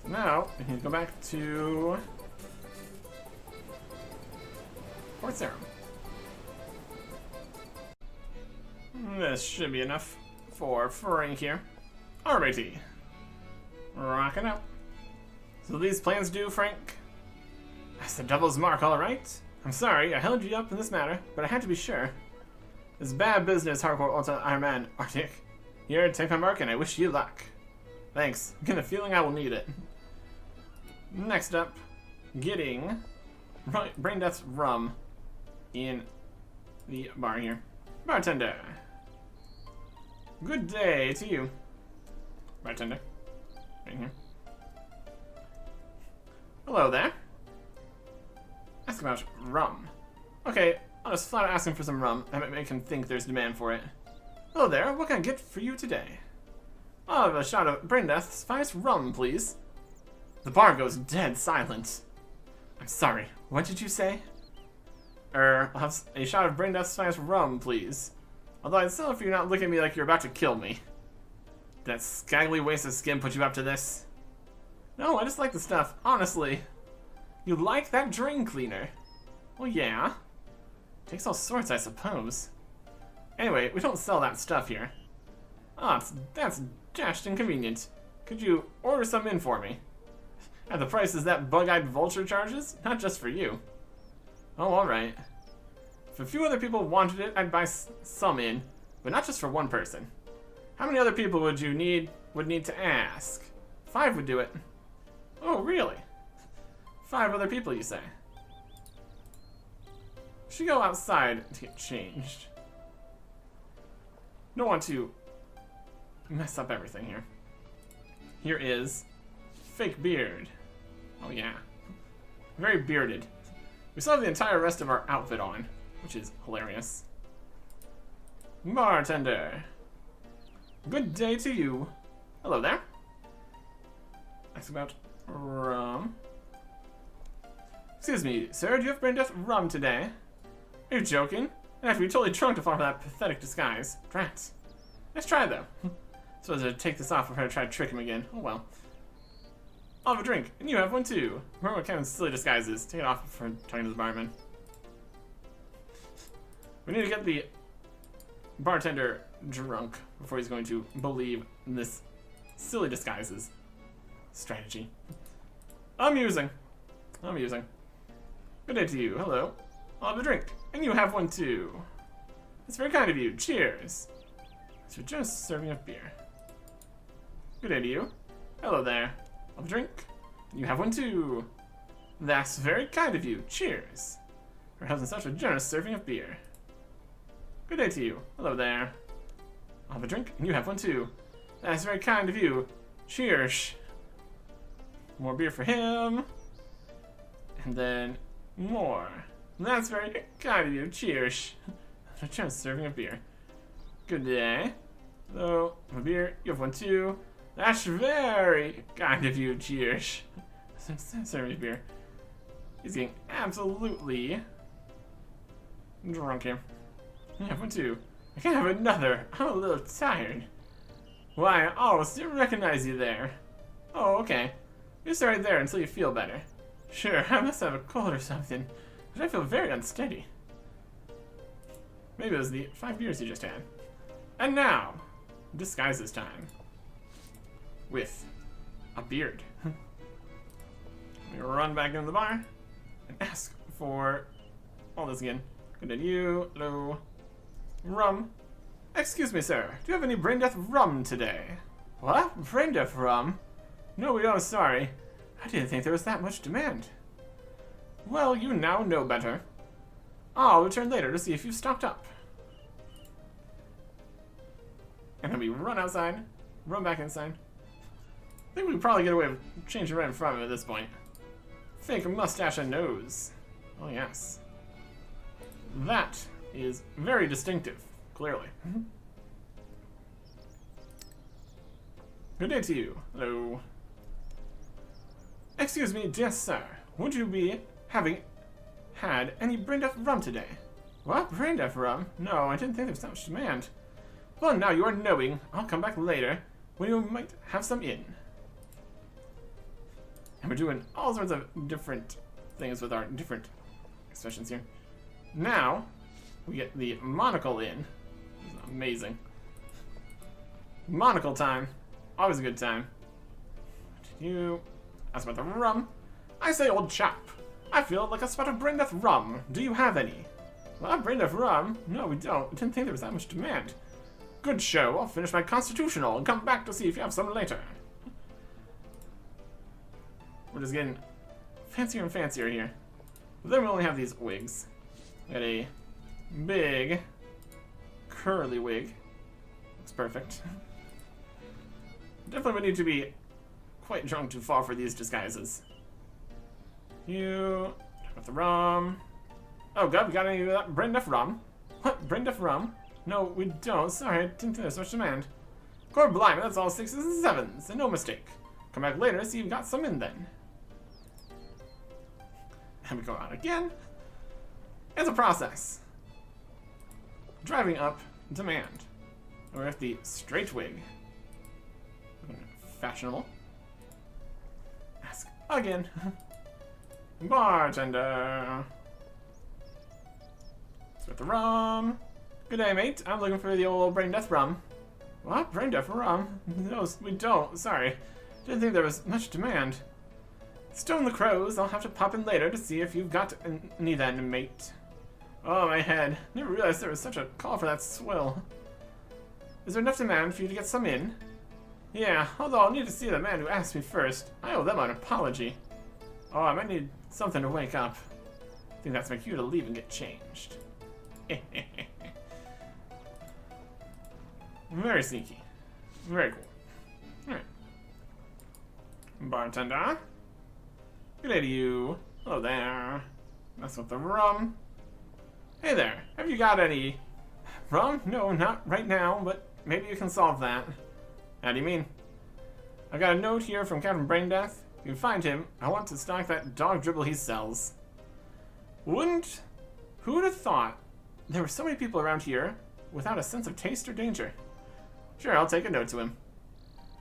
So now, we can go back to Port Serum. This should be enough for Frank here. Alrighty. Rockin' out. So these plans do, Frank? That's the devil's mark, alright. I'm sorry, I held you up in this matter, but I had to be sure. It's bad business, hardcore ultimate Ironman, Artic. Here, take my mark and I wish you luck. Thanks. I'm getting a feeling I will need it. Next up, getting Brain Death's rum in the bar here. Bartender. Good day to you. Bartender. Right here. Hello there. Ask about rum. Okay, I'll just flat out ask him for some rum. I might make him think there's demand for it. Hello there, what can I get for you today? I'll have a shot of Brain Death's finest rum, please. The bar goes dead silent. I'm sorry, what did you say? I'll have a shot of Brain Death's finest rum, please. Although I'd sell it for you not looking at me like you're about to kill me. Did that scraggly waste of skin put you up to this? No, I just like the stuff, honestly. You like that drain cleaner? Well, yeah. Takes all sorts, I suppose. Anyway, we don't sell that stuff here. Ah, that's dashed inconvenient. Could you order some in for me? At the prices that bug-eyed vulture charges? Not just for you. Oh, alright. If a few other people wanted it, I'd buy some in, but not just for one person. How many other people would need to ask? 5 would do it. Oh, really? 5 other people, you say? Should go outside to get changed. Don't want to mess up everything here. Here is fake beard. Oh yeah. Very bearded. We still have the entire rest of our outfit on, which is hilarious. Bartender. Good day to you. Hello there. Ask about rum. Excuse me, sir, do you have brain death rum today? Are you joking? I have to be totally drunk to fall for that pathetic disguise. Drat. Let's try though. Supposed to take this off before I try to trick him again. Oh well. I'll have a drink, and you have one too. Remember what kind of silly disguises. Take it off before talking to the barman. We need to get the bartender drunk before he's going to believe in this silly disguises strategy. Amusing. Amusing. Good day to you. Hello. I'll have a drink, and you have one too. That's very kind of you. Cheers. So just serving of beer. Good day to you. Hello there. I'll have a drink, and you have one too. That's very kind of you. Cheers. For having such a generous serving of beer. Good day to you. Hello there. I'll have a drink, and you have one too. That's very kind of you. Cheers. More beer for him. And then more. That's very kind of you. Cheers. A generous serving of beer. Good day. Hello. A beer. You have one too. That's very kind of you. Cheers. Serving of beer. He's getting absolutely drunk here. You have one too. I can't have another. I'm a little tired. Why, I almost didn't recognize you there. Oh, okay. You stay right there until you feel better. Sure, I must have a cold or something, but I feel very unsteady. Maybe it was the 5 beers you just had. And now, disguises time. With a beard. We run back into the bar and ask for all this again. Good at you. Hello. Rum. Excuse me, sir. Do you have any brain death rum today? What? Brain death rum? No, we don't. Sorry. I didn't think there was that much demand. Well, you now know better. I'll return later to see if you've stocked up. And then we run outside, run back inside. I think we can probably get away with changing right in front of him at this point. Fake mustache and nose. Oh, yes. That is very distinctive, clearly. Good day to you. Hello. Excuse me, dear sir. Would you be having had any brain death rum today? What? Brain death rum? No, I didn't think there was that much demand. Well, now you are knowing. I'll come back later when you might have some in. And we're doing all sorts of different things with our different expressions here. Now, we get the monocle in. This is amazing. Monocle time. Always a good time. You ask about the rum. I say, old chap. I feel like a spot of brain death rum. Do you have any? Well, brain death rum? No, we don't. I didn't think there was that much demand. Good show. I'll finish my constitutional and come back to see if you have some later. We're just getting fancier and fancier here. But then we only have these wigs. We got a big curly wig. Looks perfect. Definitely would need to be quite drunk to fall for these disguises. You with the rum. Oh god, we got any of that brain death rum? What? Brain death rum? No, we don't. Sorry, I didn't think there was much demand. Core blimey, that's all 6s and 7s, and no mistake. Come back later, see you've got some in then. And we go out again. It's a process. Driving up demand. We're at the straight wig. Fashionable. Ask again. Bartender. Let's get the rum. Good day, mate. I'm looking for the old brain death rum. What? Brain death rum? No, we don't. Sorry. Didn't think there was much demand. Stone the crows. I'll have to pop in later to see if you've got any then, mate. Oh, my head. Never realized there was such a call for that swill. Is there enough demand for you to get some in? Yeah, although I'll need to see the man who asked me first. I owe them an apology. Oh, I might need something to wake up. I think that's my cue to leave and get changed. Very sneaky. Very cool. Alright. Bartender. Good day to you. Hello there. Mess with the rum. Hey there. Have you got any rum? No, not right now, but maybe you can solve that. How do you mean? I've got a note here from Captain Braindeath. If you can find him, I want to stock that dog dribble he sells. Who would have thought there were so many people around here without a sense of taste or danger? Sure, I'll take a note to him.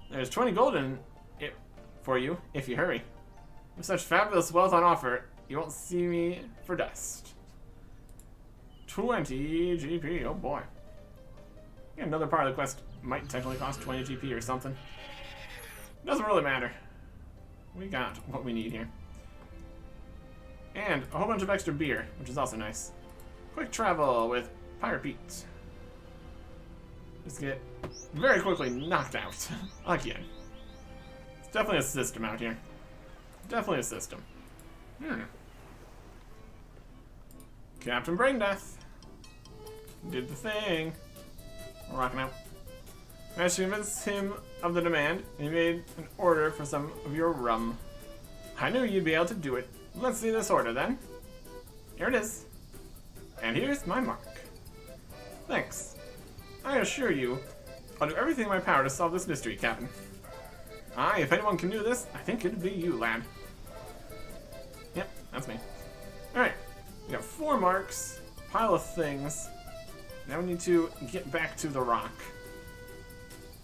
There's 20 gold in it for you, if you hurry. With such fabulous wealth on offer, you won't see me for dust. 20 GP, oh boy. Yeah, another part of the quest might technically cost 20 GP or something. Doesn't really matter. We got what we need here. And a whole bunch of extra beer, which is also nice. Quick travel with Pirate Pete. Just get very quickly knocked out. Again. It's definitely a system out here. Definitely a system. Captain Braindeath. Did the thing. We're rocking out. Managed to convince him of the demand, and he made an order for some of your rum. I knew you'd be able to do it. Let's see this order then. Here it is. And here's my mark. Thanks. I assure you, I'll do everything in my power to solve this mystery, Captain. Aye, if anyone can do this, I think it'd be you, lad. Yep, that's me. Alright, we got 4 marks, pile of things. Now we need to get back to the rock,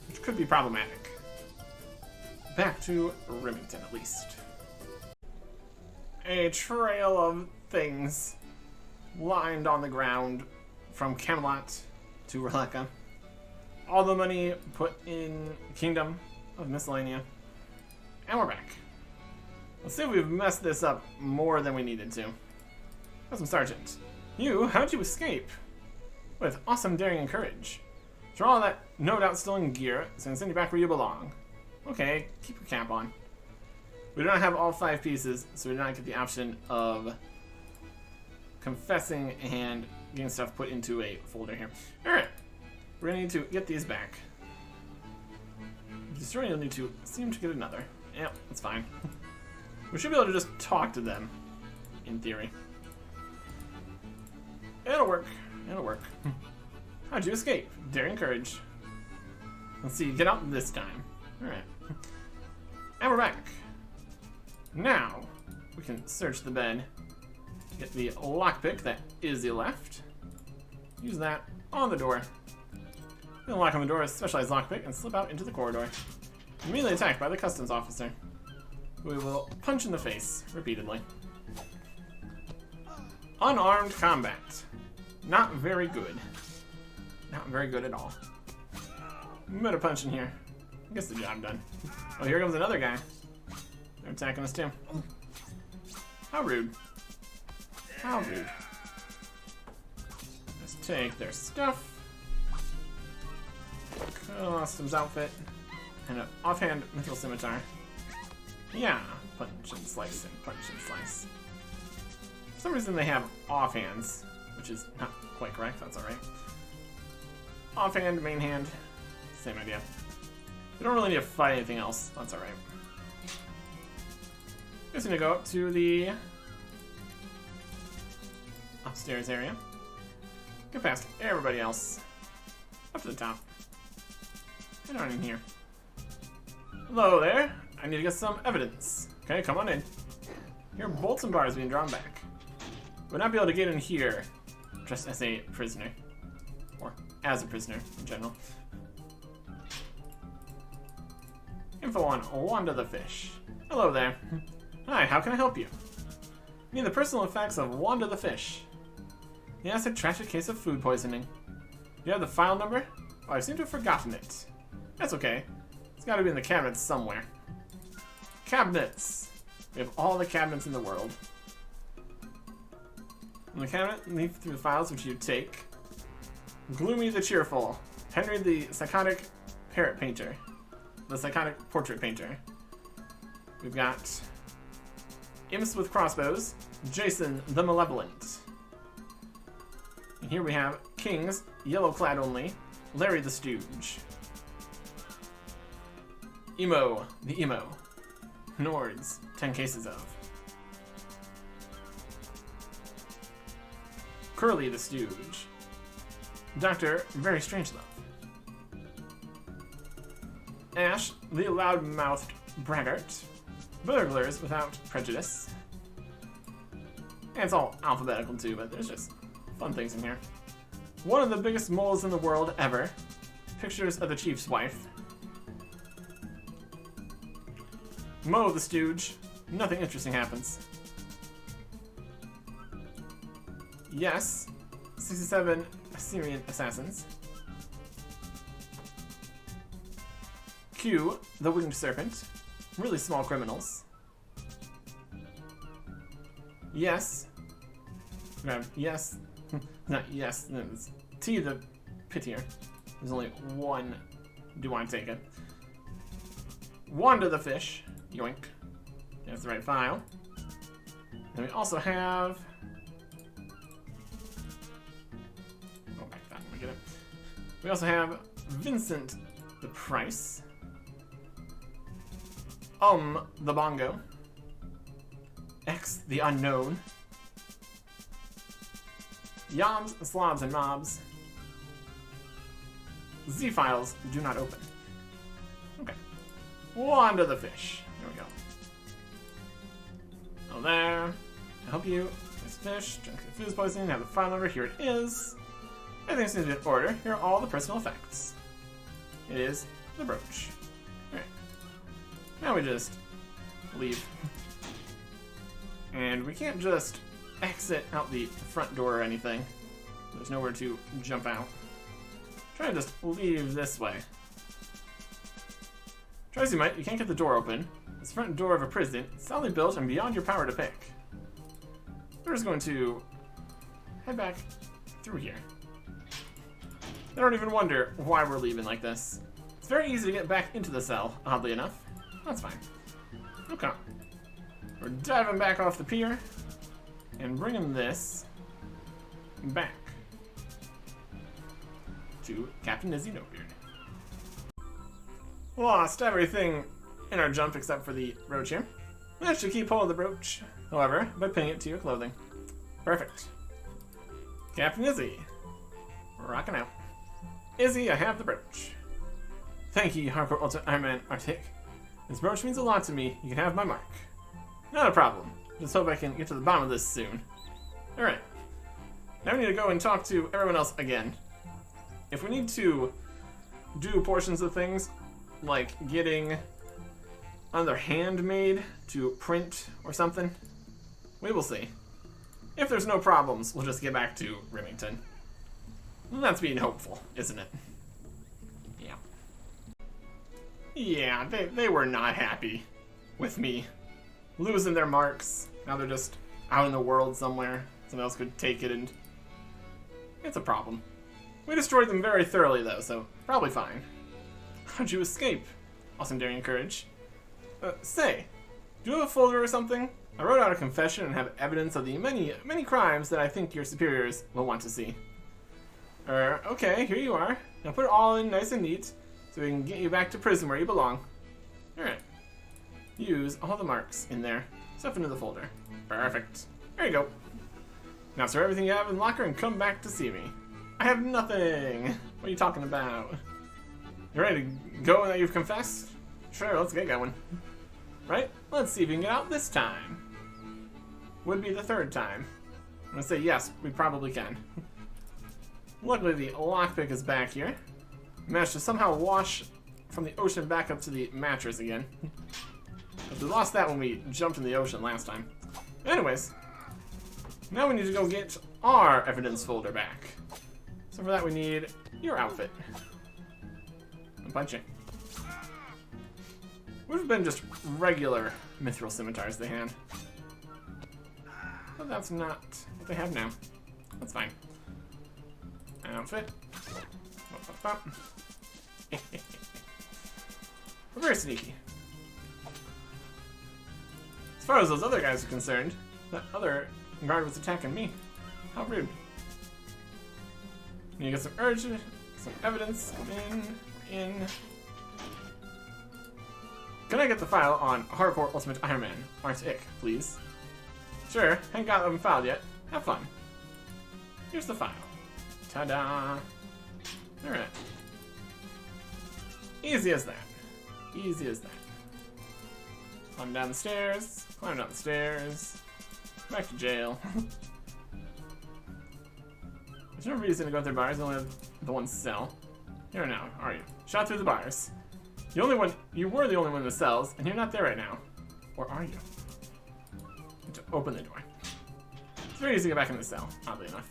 which could be problematic. Back to Remington, at least. A trail of things lined on the ground from Camelot to Relica. All the money put in Kingdom of Miscellanea. And we're back. Let's see if we've messed this up more than we needed to. Awesome Sergeant. You, how'd you escape? With awesome daring and courage. Throw all that no doubt still in gear, so I can send you back where you belong. Okay, keep your cap on. We do not have all 5 pieces, so we do not get the option of confessing and getting stuff put into a folder here. Alright, we're gonna need to get these back. Destroying, you'll need to seem to get another. Yep, that's fine. We should be able to just talk to them, in theory. It'll work. It'll work. How'd you escape? Daring courage. Let's see, get out this time. Alright. And we're back. Now, we can search the bed. Get the lockpick that Izzy left. Use that on the door. Then lock on the door a specialized lockpick and slip out into the corridor. Immediately attacked by the customs officer, who we will punch in the face repeatedly. Unarmed combat. Not very good. Not very good at all. Meta punch in here. Gets the job done. Oh, here comes another guy. They're attacking us too. How rude. How rude. Let's take their stuff. Customs outfit. And an offhand mithril scimitar. Yeah. Punch and slice and punch and slice. For some reason they have offhands, which is not quite correct. That's alright. Offhand, main hand. Same idea. We don't really need to fight anything else. That's alright. Just gonna go up to the upstairs area. Get past everybody else. Up to the top. Get on in here. Hello there. I need to get some evidence. Okay, come on in. Here are bolts and bars being drawn back. Would not be able to get in here just as a prisoner. Or as a prisoner in general. Info on Wanda the Fish. Hello there. Hi, how can I help you? I need the personal effects of Wanda the Fish. Yes, a tragic case of food poisoning. Do you have the file number? Oh, I seem to have forgotten it. That's okay. It's gotta be in the cabinets somewhere. Cabinets! We have all the cabinets in the world. In the cabinet, leaf through the files which you take. Gloomy the Cheerful. Henry the Psychotic Parrot Painter. The Psychotic Portrait Painter. We've got Imps with Crossbows. Jason the Malevolent. And here we have Kings, Yellow Clad Only. Larry the Stooge. Emo, the Emo. Nords, 10 cases of. Curly the Stooge. Doctor, Very Strange Love. Ash, the Loudmouthed Braggart. Burglars Without Prejudice. And it's all alphabetical too, but there's just fun things in here. One of the biggest moles in the world ever. Pictures of the chief's wife. Mo the Stooge. Nothing interesting happens. Yes. 67 Assyrian assassins. Q, the Winged Serpent. Really small criminals. Yes. Yes. Not yes. It's T, the Pitier. There's only one. Do you want to take it? Wanda the Fish. Yoink. That's the right file. Then we also have... Go back that one, get it. We also have Vincent the Price. The Bongo. X the Unknown. Yobs, Slobs, and Mobs. Z-files do not open. Okay. Wanda the Fish. There we go. Oh, there. I hope you. Nice fish. Drink the food poisoning. Have the file number. Here it is. Everything seems to be in order. Here are all the personal effects. It is the brooch. Alright. Now we just leave. And we can't just exit out the front door or anything. There's nowhere to jump out. Try to just leave this way. Try as you might, you can't get the door open. It's the front door of a prison. It's solidly built and beyond your power to pick. We're just going to head back through here. I don't even wonder why we're leaving like this. It's very easy to get back into the cell, oddly enough. That's fine. Okay. We're diving back off the pier and bringing this back to Captain Izzy Nobeard. Lost everything in our jump except for the brooch here. Managed to keep hold of the brooch, however, by pinning it to your clothing. Perfect. Captain Izzy. Rocking out. Izzy, I have the brooch. Thank you, Hardcore Ultra Ironman Artic. This brooch means a lot to me. You can have my mark. Not a problem. Just hope I can get to the bottom of this soon. Alright. Now we need to go and talk to everyone else again. If we need to do portions of things, like getting another handmade to print or something, we will see. If there's no problems, we'll just get back to Remington. That's being hopeful, isn't it? Yeah. Yeah, they were not happy with me losing their marks. Now they're just out in the world somewhere. Someone else could take it, and it's a problem. We destroyed them very thoroughly, though, so probably fine. How'd you escape? Awesome daring courage. Say, do you have a folder or something? I wrote out a confession and have evidence of the many crimes that I think your superiors will want to see. Okay, here you are. Now put it all in nice and neat, so we can get you back to prison where you belong. Alright. Use all the marks in there. Stuff into the folder. Perfect. There you go. Now store everything you have in the locker and come back to see me. I have nothing. What are you talking about? You ready to go now you've confessed? Sure, let's get going. Right? Let's see if we can get out this time. Would be the third time. I'm gonna say yes, we probably can. Luckily the lockpick is back here. Managed to somehow wash from the ocean back up to the mattress again. But we lost that when we jumped in the ocean last time. Anyways, now we need to go get our evidence folder back. So for that we need your outfit. I'm punching. Would have been just regular mithril scimitars they had. But that's not what they have now. That's fine. Outfit. We're very sneaky. As far as those other guys are concerned, that other guard was attacking me. How rude. You get some urgent, some evidence. In. Can I get the file on Hardcore Ultimate Ironman, Artic, please? Sure, haven't got them filed yet. Have fun. Here's the file. Ta-da! Alright. Easy as that. Easy as that. Climb down the stairs. Climb down the stairs. Back to jail. There's no reason to go through bars. You only have the one cell. Here now, are you? Shot through the bars. You were the only one in the cells, and you're not there right now. Or are you? To open the door. It's very easy to get back in the cell, oddly enough.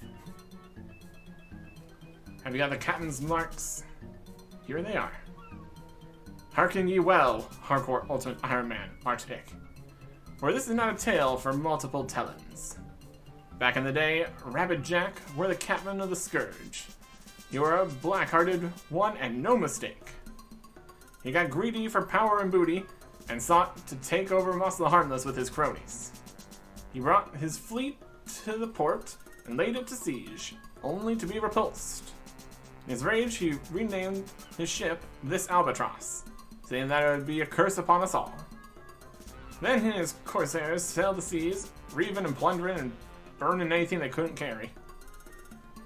Have you got the captain's marks? Here they are. Hearken ye well, Hardcore Ultimate Ironman, Artic. For this is not a tale for multiple tellings. Back in the day, Rabbit Jack were the captain of the Scourge. You were a black-hearted one and no mistake. He got greedy for power and booty, and sought to take over Moss the Harmless with his cronies. He brought his fleet to the port and laid it to siege, only to be repulsed. In his rage, he renamed his ship this Albatross, saying that it would be a curse upon us all. Then his corsairs sailed the seas, reaving and plundering and burning anything they couldn't carry.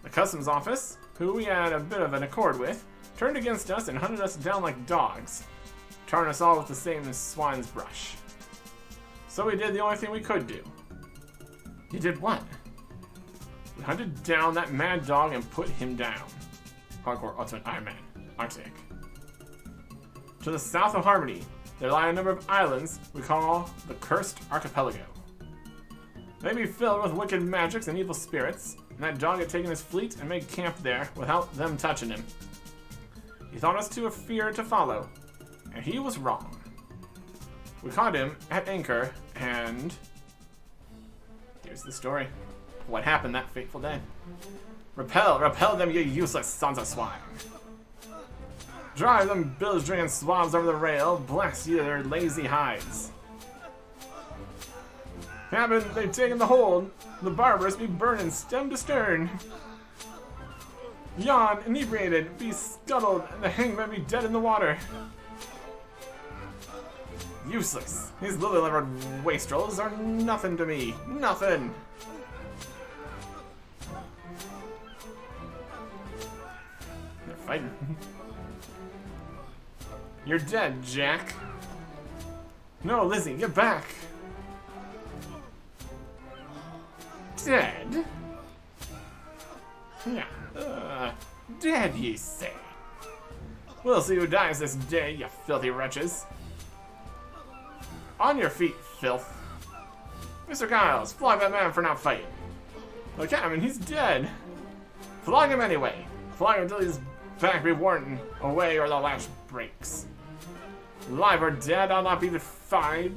The customs office, who we had a bit of an accord with, turned against us and hunted us down like dogs, tarring us all with the same as swine's brush. So we did the only thing we could do. You did what? We hunted down that mad dog and put him down. Hardcore Ultimate Ironman, Artic. To the south of Harmony, there lie a number of islands we call the Cursed Archipelago. They be filled with wicked magics and evil spirits, and that dog had taken his fleet and made camp there without them touching him. He thought us too afeard to follow, and he was wrong. We caught him at anchor, and here's the story. What happened that fateful day. Repel them, you useless sons of swine. Drive them bilge-drinking swabs over the rail, blast you their lazy hides. Haven't they taken the hold? The barbarous be burning stem to stern. Yawn, inebriated, be scuttled, and the hangman be dead in the water. Useless. These lily-livered wastrels are nothing to me. Nothing. They're fighting. You're dead, Jack. No, Lizzie, get back. Dead? Yeah. Dead, ye say? We'll see who dies this day, you filthy wretches. On your feet, filth. Mr. Giles, flog that man for not fighting. Look at him, he's dead. Flog him anyway. Flog him until his back be worn away or the lash breaks. Live or dead, I'll not be defied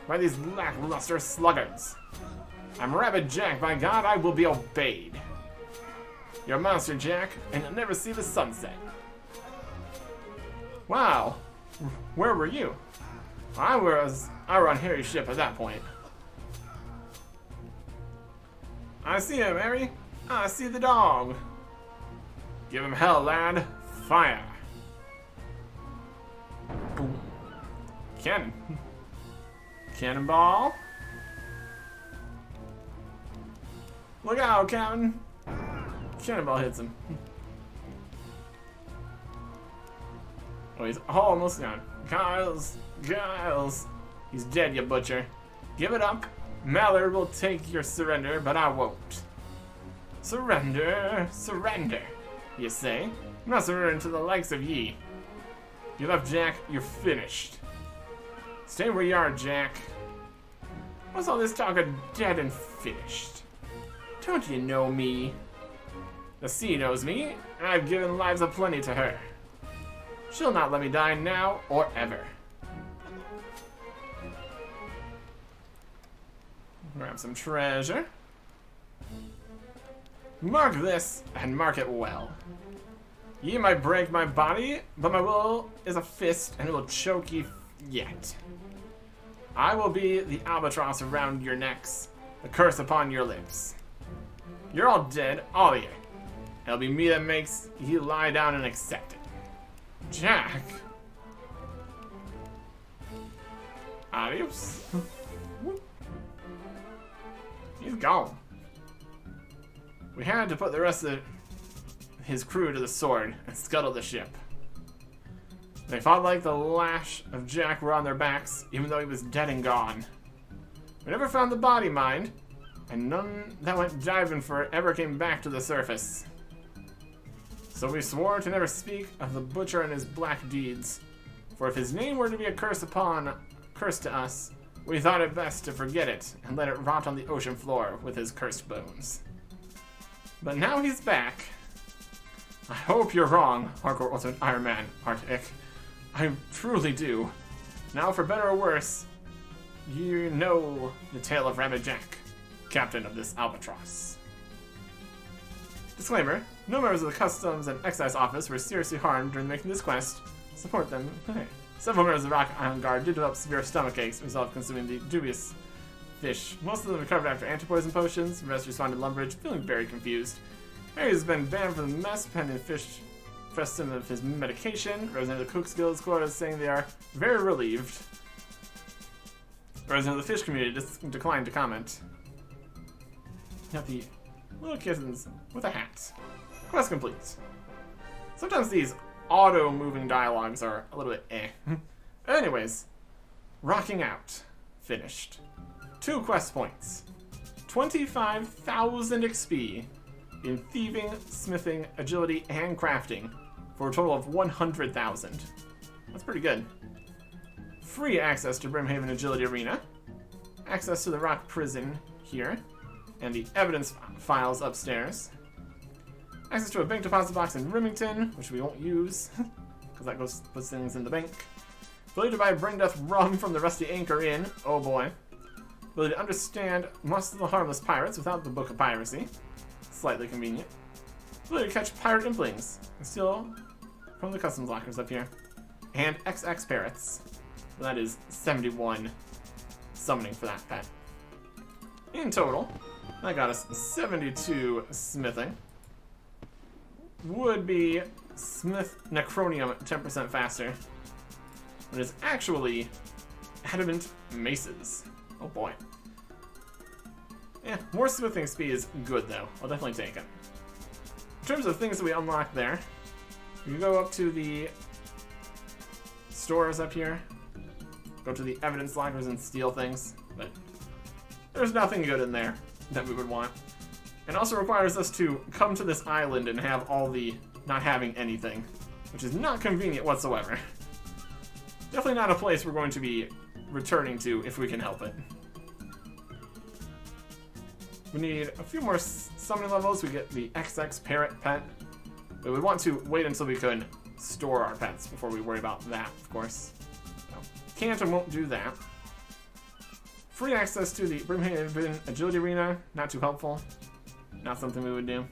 by these lackluster sluggards. I'm Rabbit Jack, by God, I will be obeyed. You're a monster, Jack, and you'll never see the sunset. Wow, where were you? I were on Harry's ship at that point. I see him, Harry. I see the dog. Give him hell, lad. Fire. Boom. Cannon. Cannonball. Look out, Captain. Cannonball hits him. Oh, he's almost down. Giles. He's dead, you butcher. Give it up. Mallard will take your surrender, but I won't. Surrender, you say? I'm not surrendering to the likes of ye. Give up, Jack. You're finished. Stay where you are, Jack. What's all this talk of dead and finished? Don't you know me? The sea knows me, and I've given lives aplenty to her. She'll not let me die now or ever. Grab some treasure. Mark this, and mark it well. Ye might break my body, but my will is a fist, and it will choke ye yet. I will be the albatross around your necks, the curse upon your lips. You're all dead, all of you. It'll be me that makes you lie down and accept it. Jack. Adios. He's gone. We had to put the rest of his crew to the sword and scuttle the ship. They fought like the lash of Jack were on their backs, even though he was dead and gone. We never found the body, mind, and none that went diving for it ever came back to the surface. So we swore to never speak of the butcher and his black deeds, for if his name were to be a curse to us, we thought it best to forget it and let it rot on the ocean floor with his cursed bones. But now he's back. I hope you're wrong, Hardcore Ultimate Ironman, Artic. I truly do. Now, for better or worse, you know the tale of Rabbit Jack, captain of this albatross. Disclaimer, no members of the Customs and Excise Office were seriously harmed during making this quest. Support them. Hey. Several members of the Rock Island Guard did develop severe stomach aches as a result of consuming the dubious fish. Most of them recovered after anti-poison potions. The rest responded to Lumbridge, feeling very confused. Harry has been banned from the mess pending fish some of his medication. Representative of the Cook's Guild quoted as saying they are very relieved. Representative of the fish community declined to comment. Got the little kittens with a hat. Quest complete. Sometimes these auto-moving dialogues are a little bit eh. Anyways, rocking out. Finished. 2 quest points. 25,000 XP in thieving, smithing, agility, and crafting for a total of 100,000. That's pretty good. Free access to Brimhaven Agility Arena. Access to the Rock Prison here. And the evidence files upstairs. Access to a bank deposit box in Remington, which we won't use, because that puts things in the bank. Ability to buy Brain Death rum from the Rusty Anchor Inn, oh boy. Ability to understand most of the harmless pirates without the Book of Piracy, slightly convenient. Ability to catch pirate implings, and steal from the customs lockers up here. And XX parrots. So that is 71 summoning for that pet. In total, that got us 72 smithing. Would be Smith Necronium 10% faster. But it's actually Adamant Maces. Oh boy. Yeah, more smithing speed is good though. I'll definitely take it. In terms of things that we unlock there, you can go up to the stores up here, go to the evidence lockers and steal things, but there's nothing good in there that we would want. It also requires us to come to this island and have all the not having anything, which is not convenient whatsoever. Definitely not a place we're going to be returning to if we can help it. We need a few more summoning levels. We get the XX Parrot pet. But we want to wait until we can store our pets before we worry about that, of course. So, can't and won't do that. Free access to the Brimhaven Agility Arena, not too helpful. Not something we would do.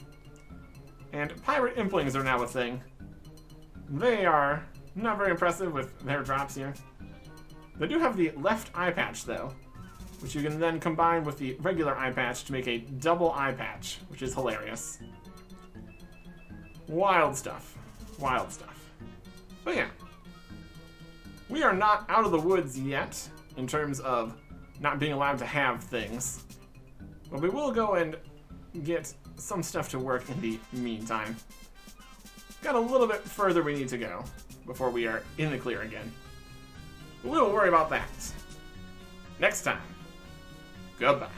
And pirate implings are now a thing. They are not very impressive with their drops here. They do have the left eye patch though, which you can then combine with the regular eye patch to make a double eye patch, which is hilarious. Wild stuff. Wild stuff. But yeah. We are not out of the woods yet, in terms of not being allowed to have things. But we will go and get some stuff to work in the meantime. Got a little bit further we need to go before we are in the clear again. But we will worry about that next time. Goodbye.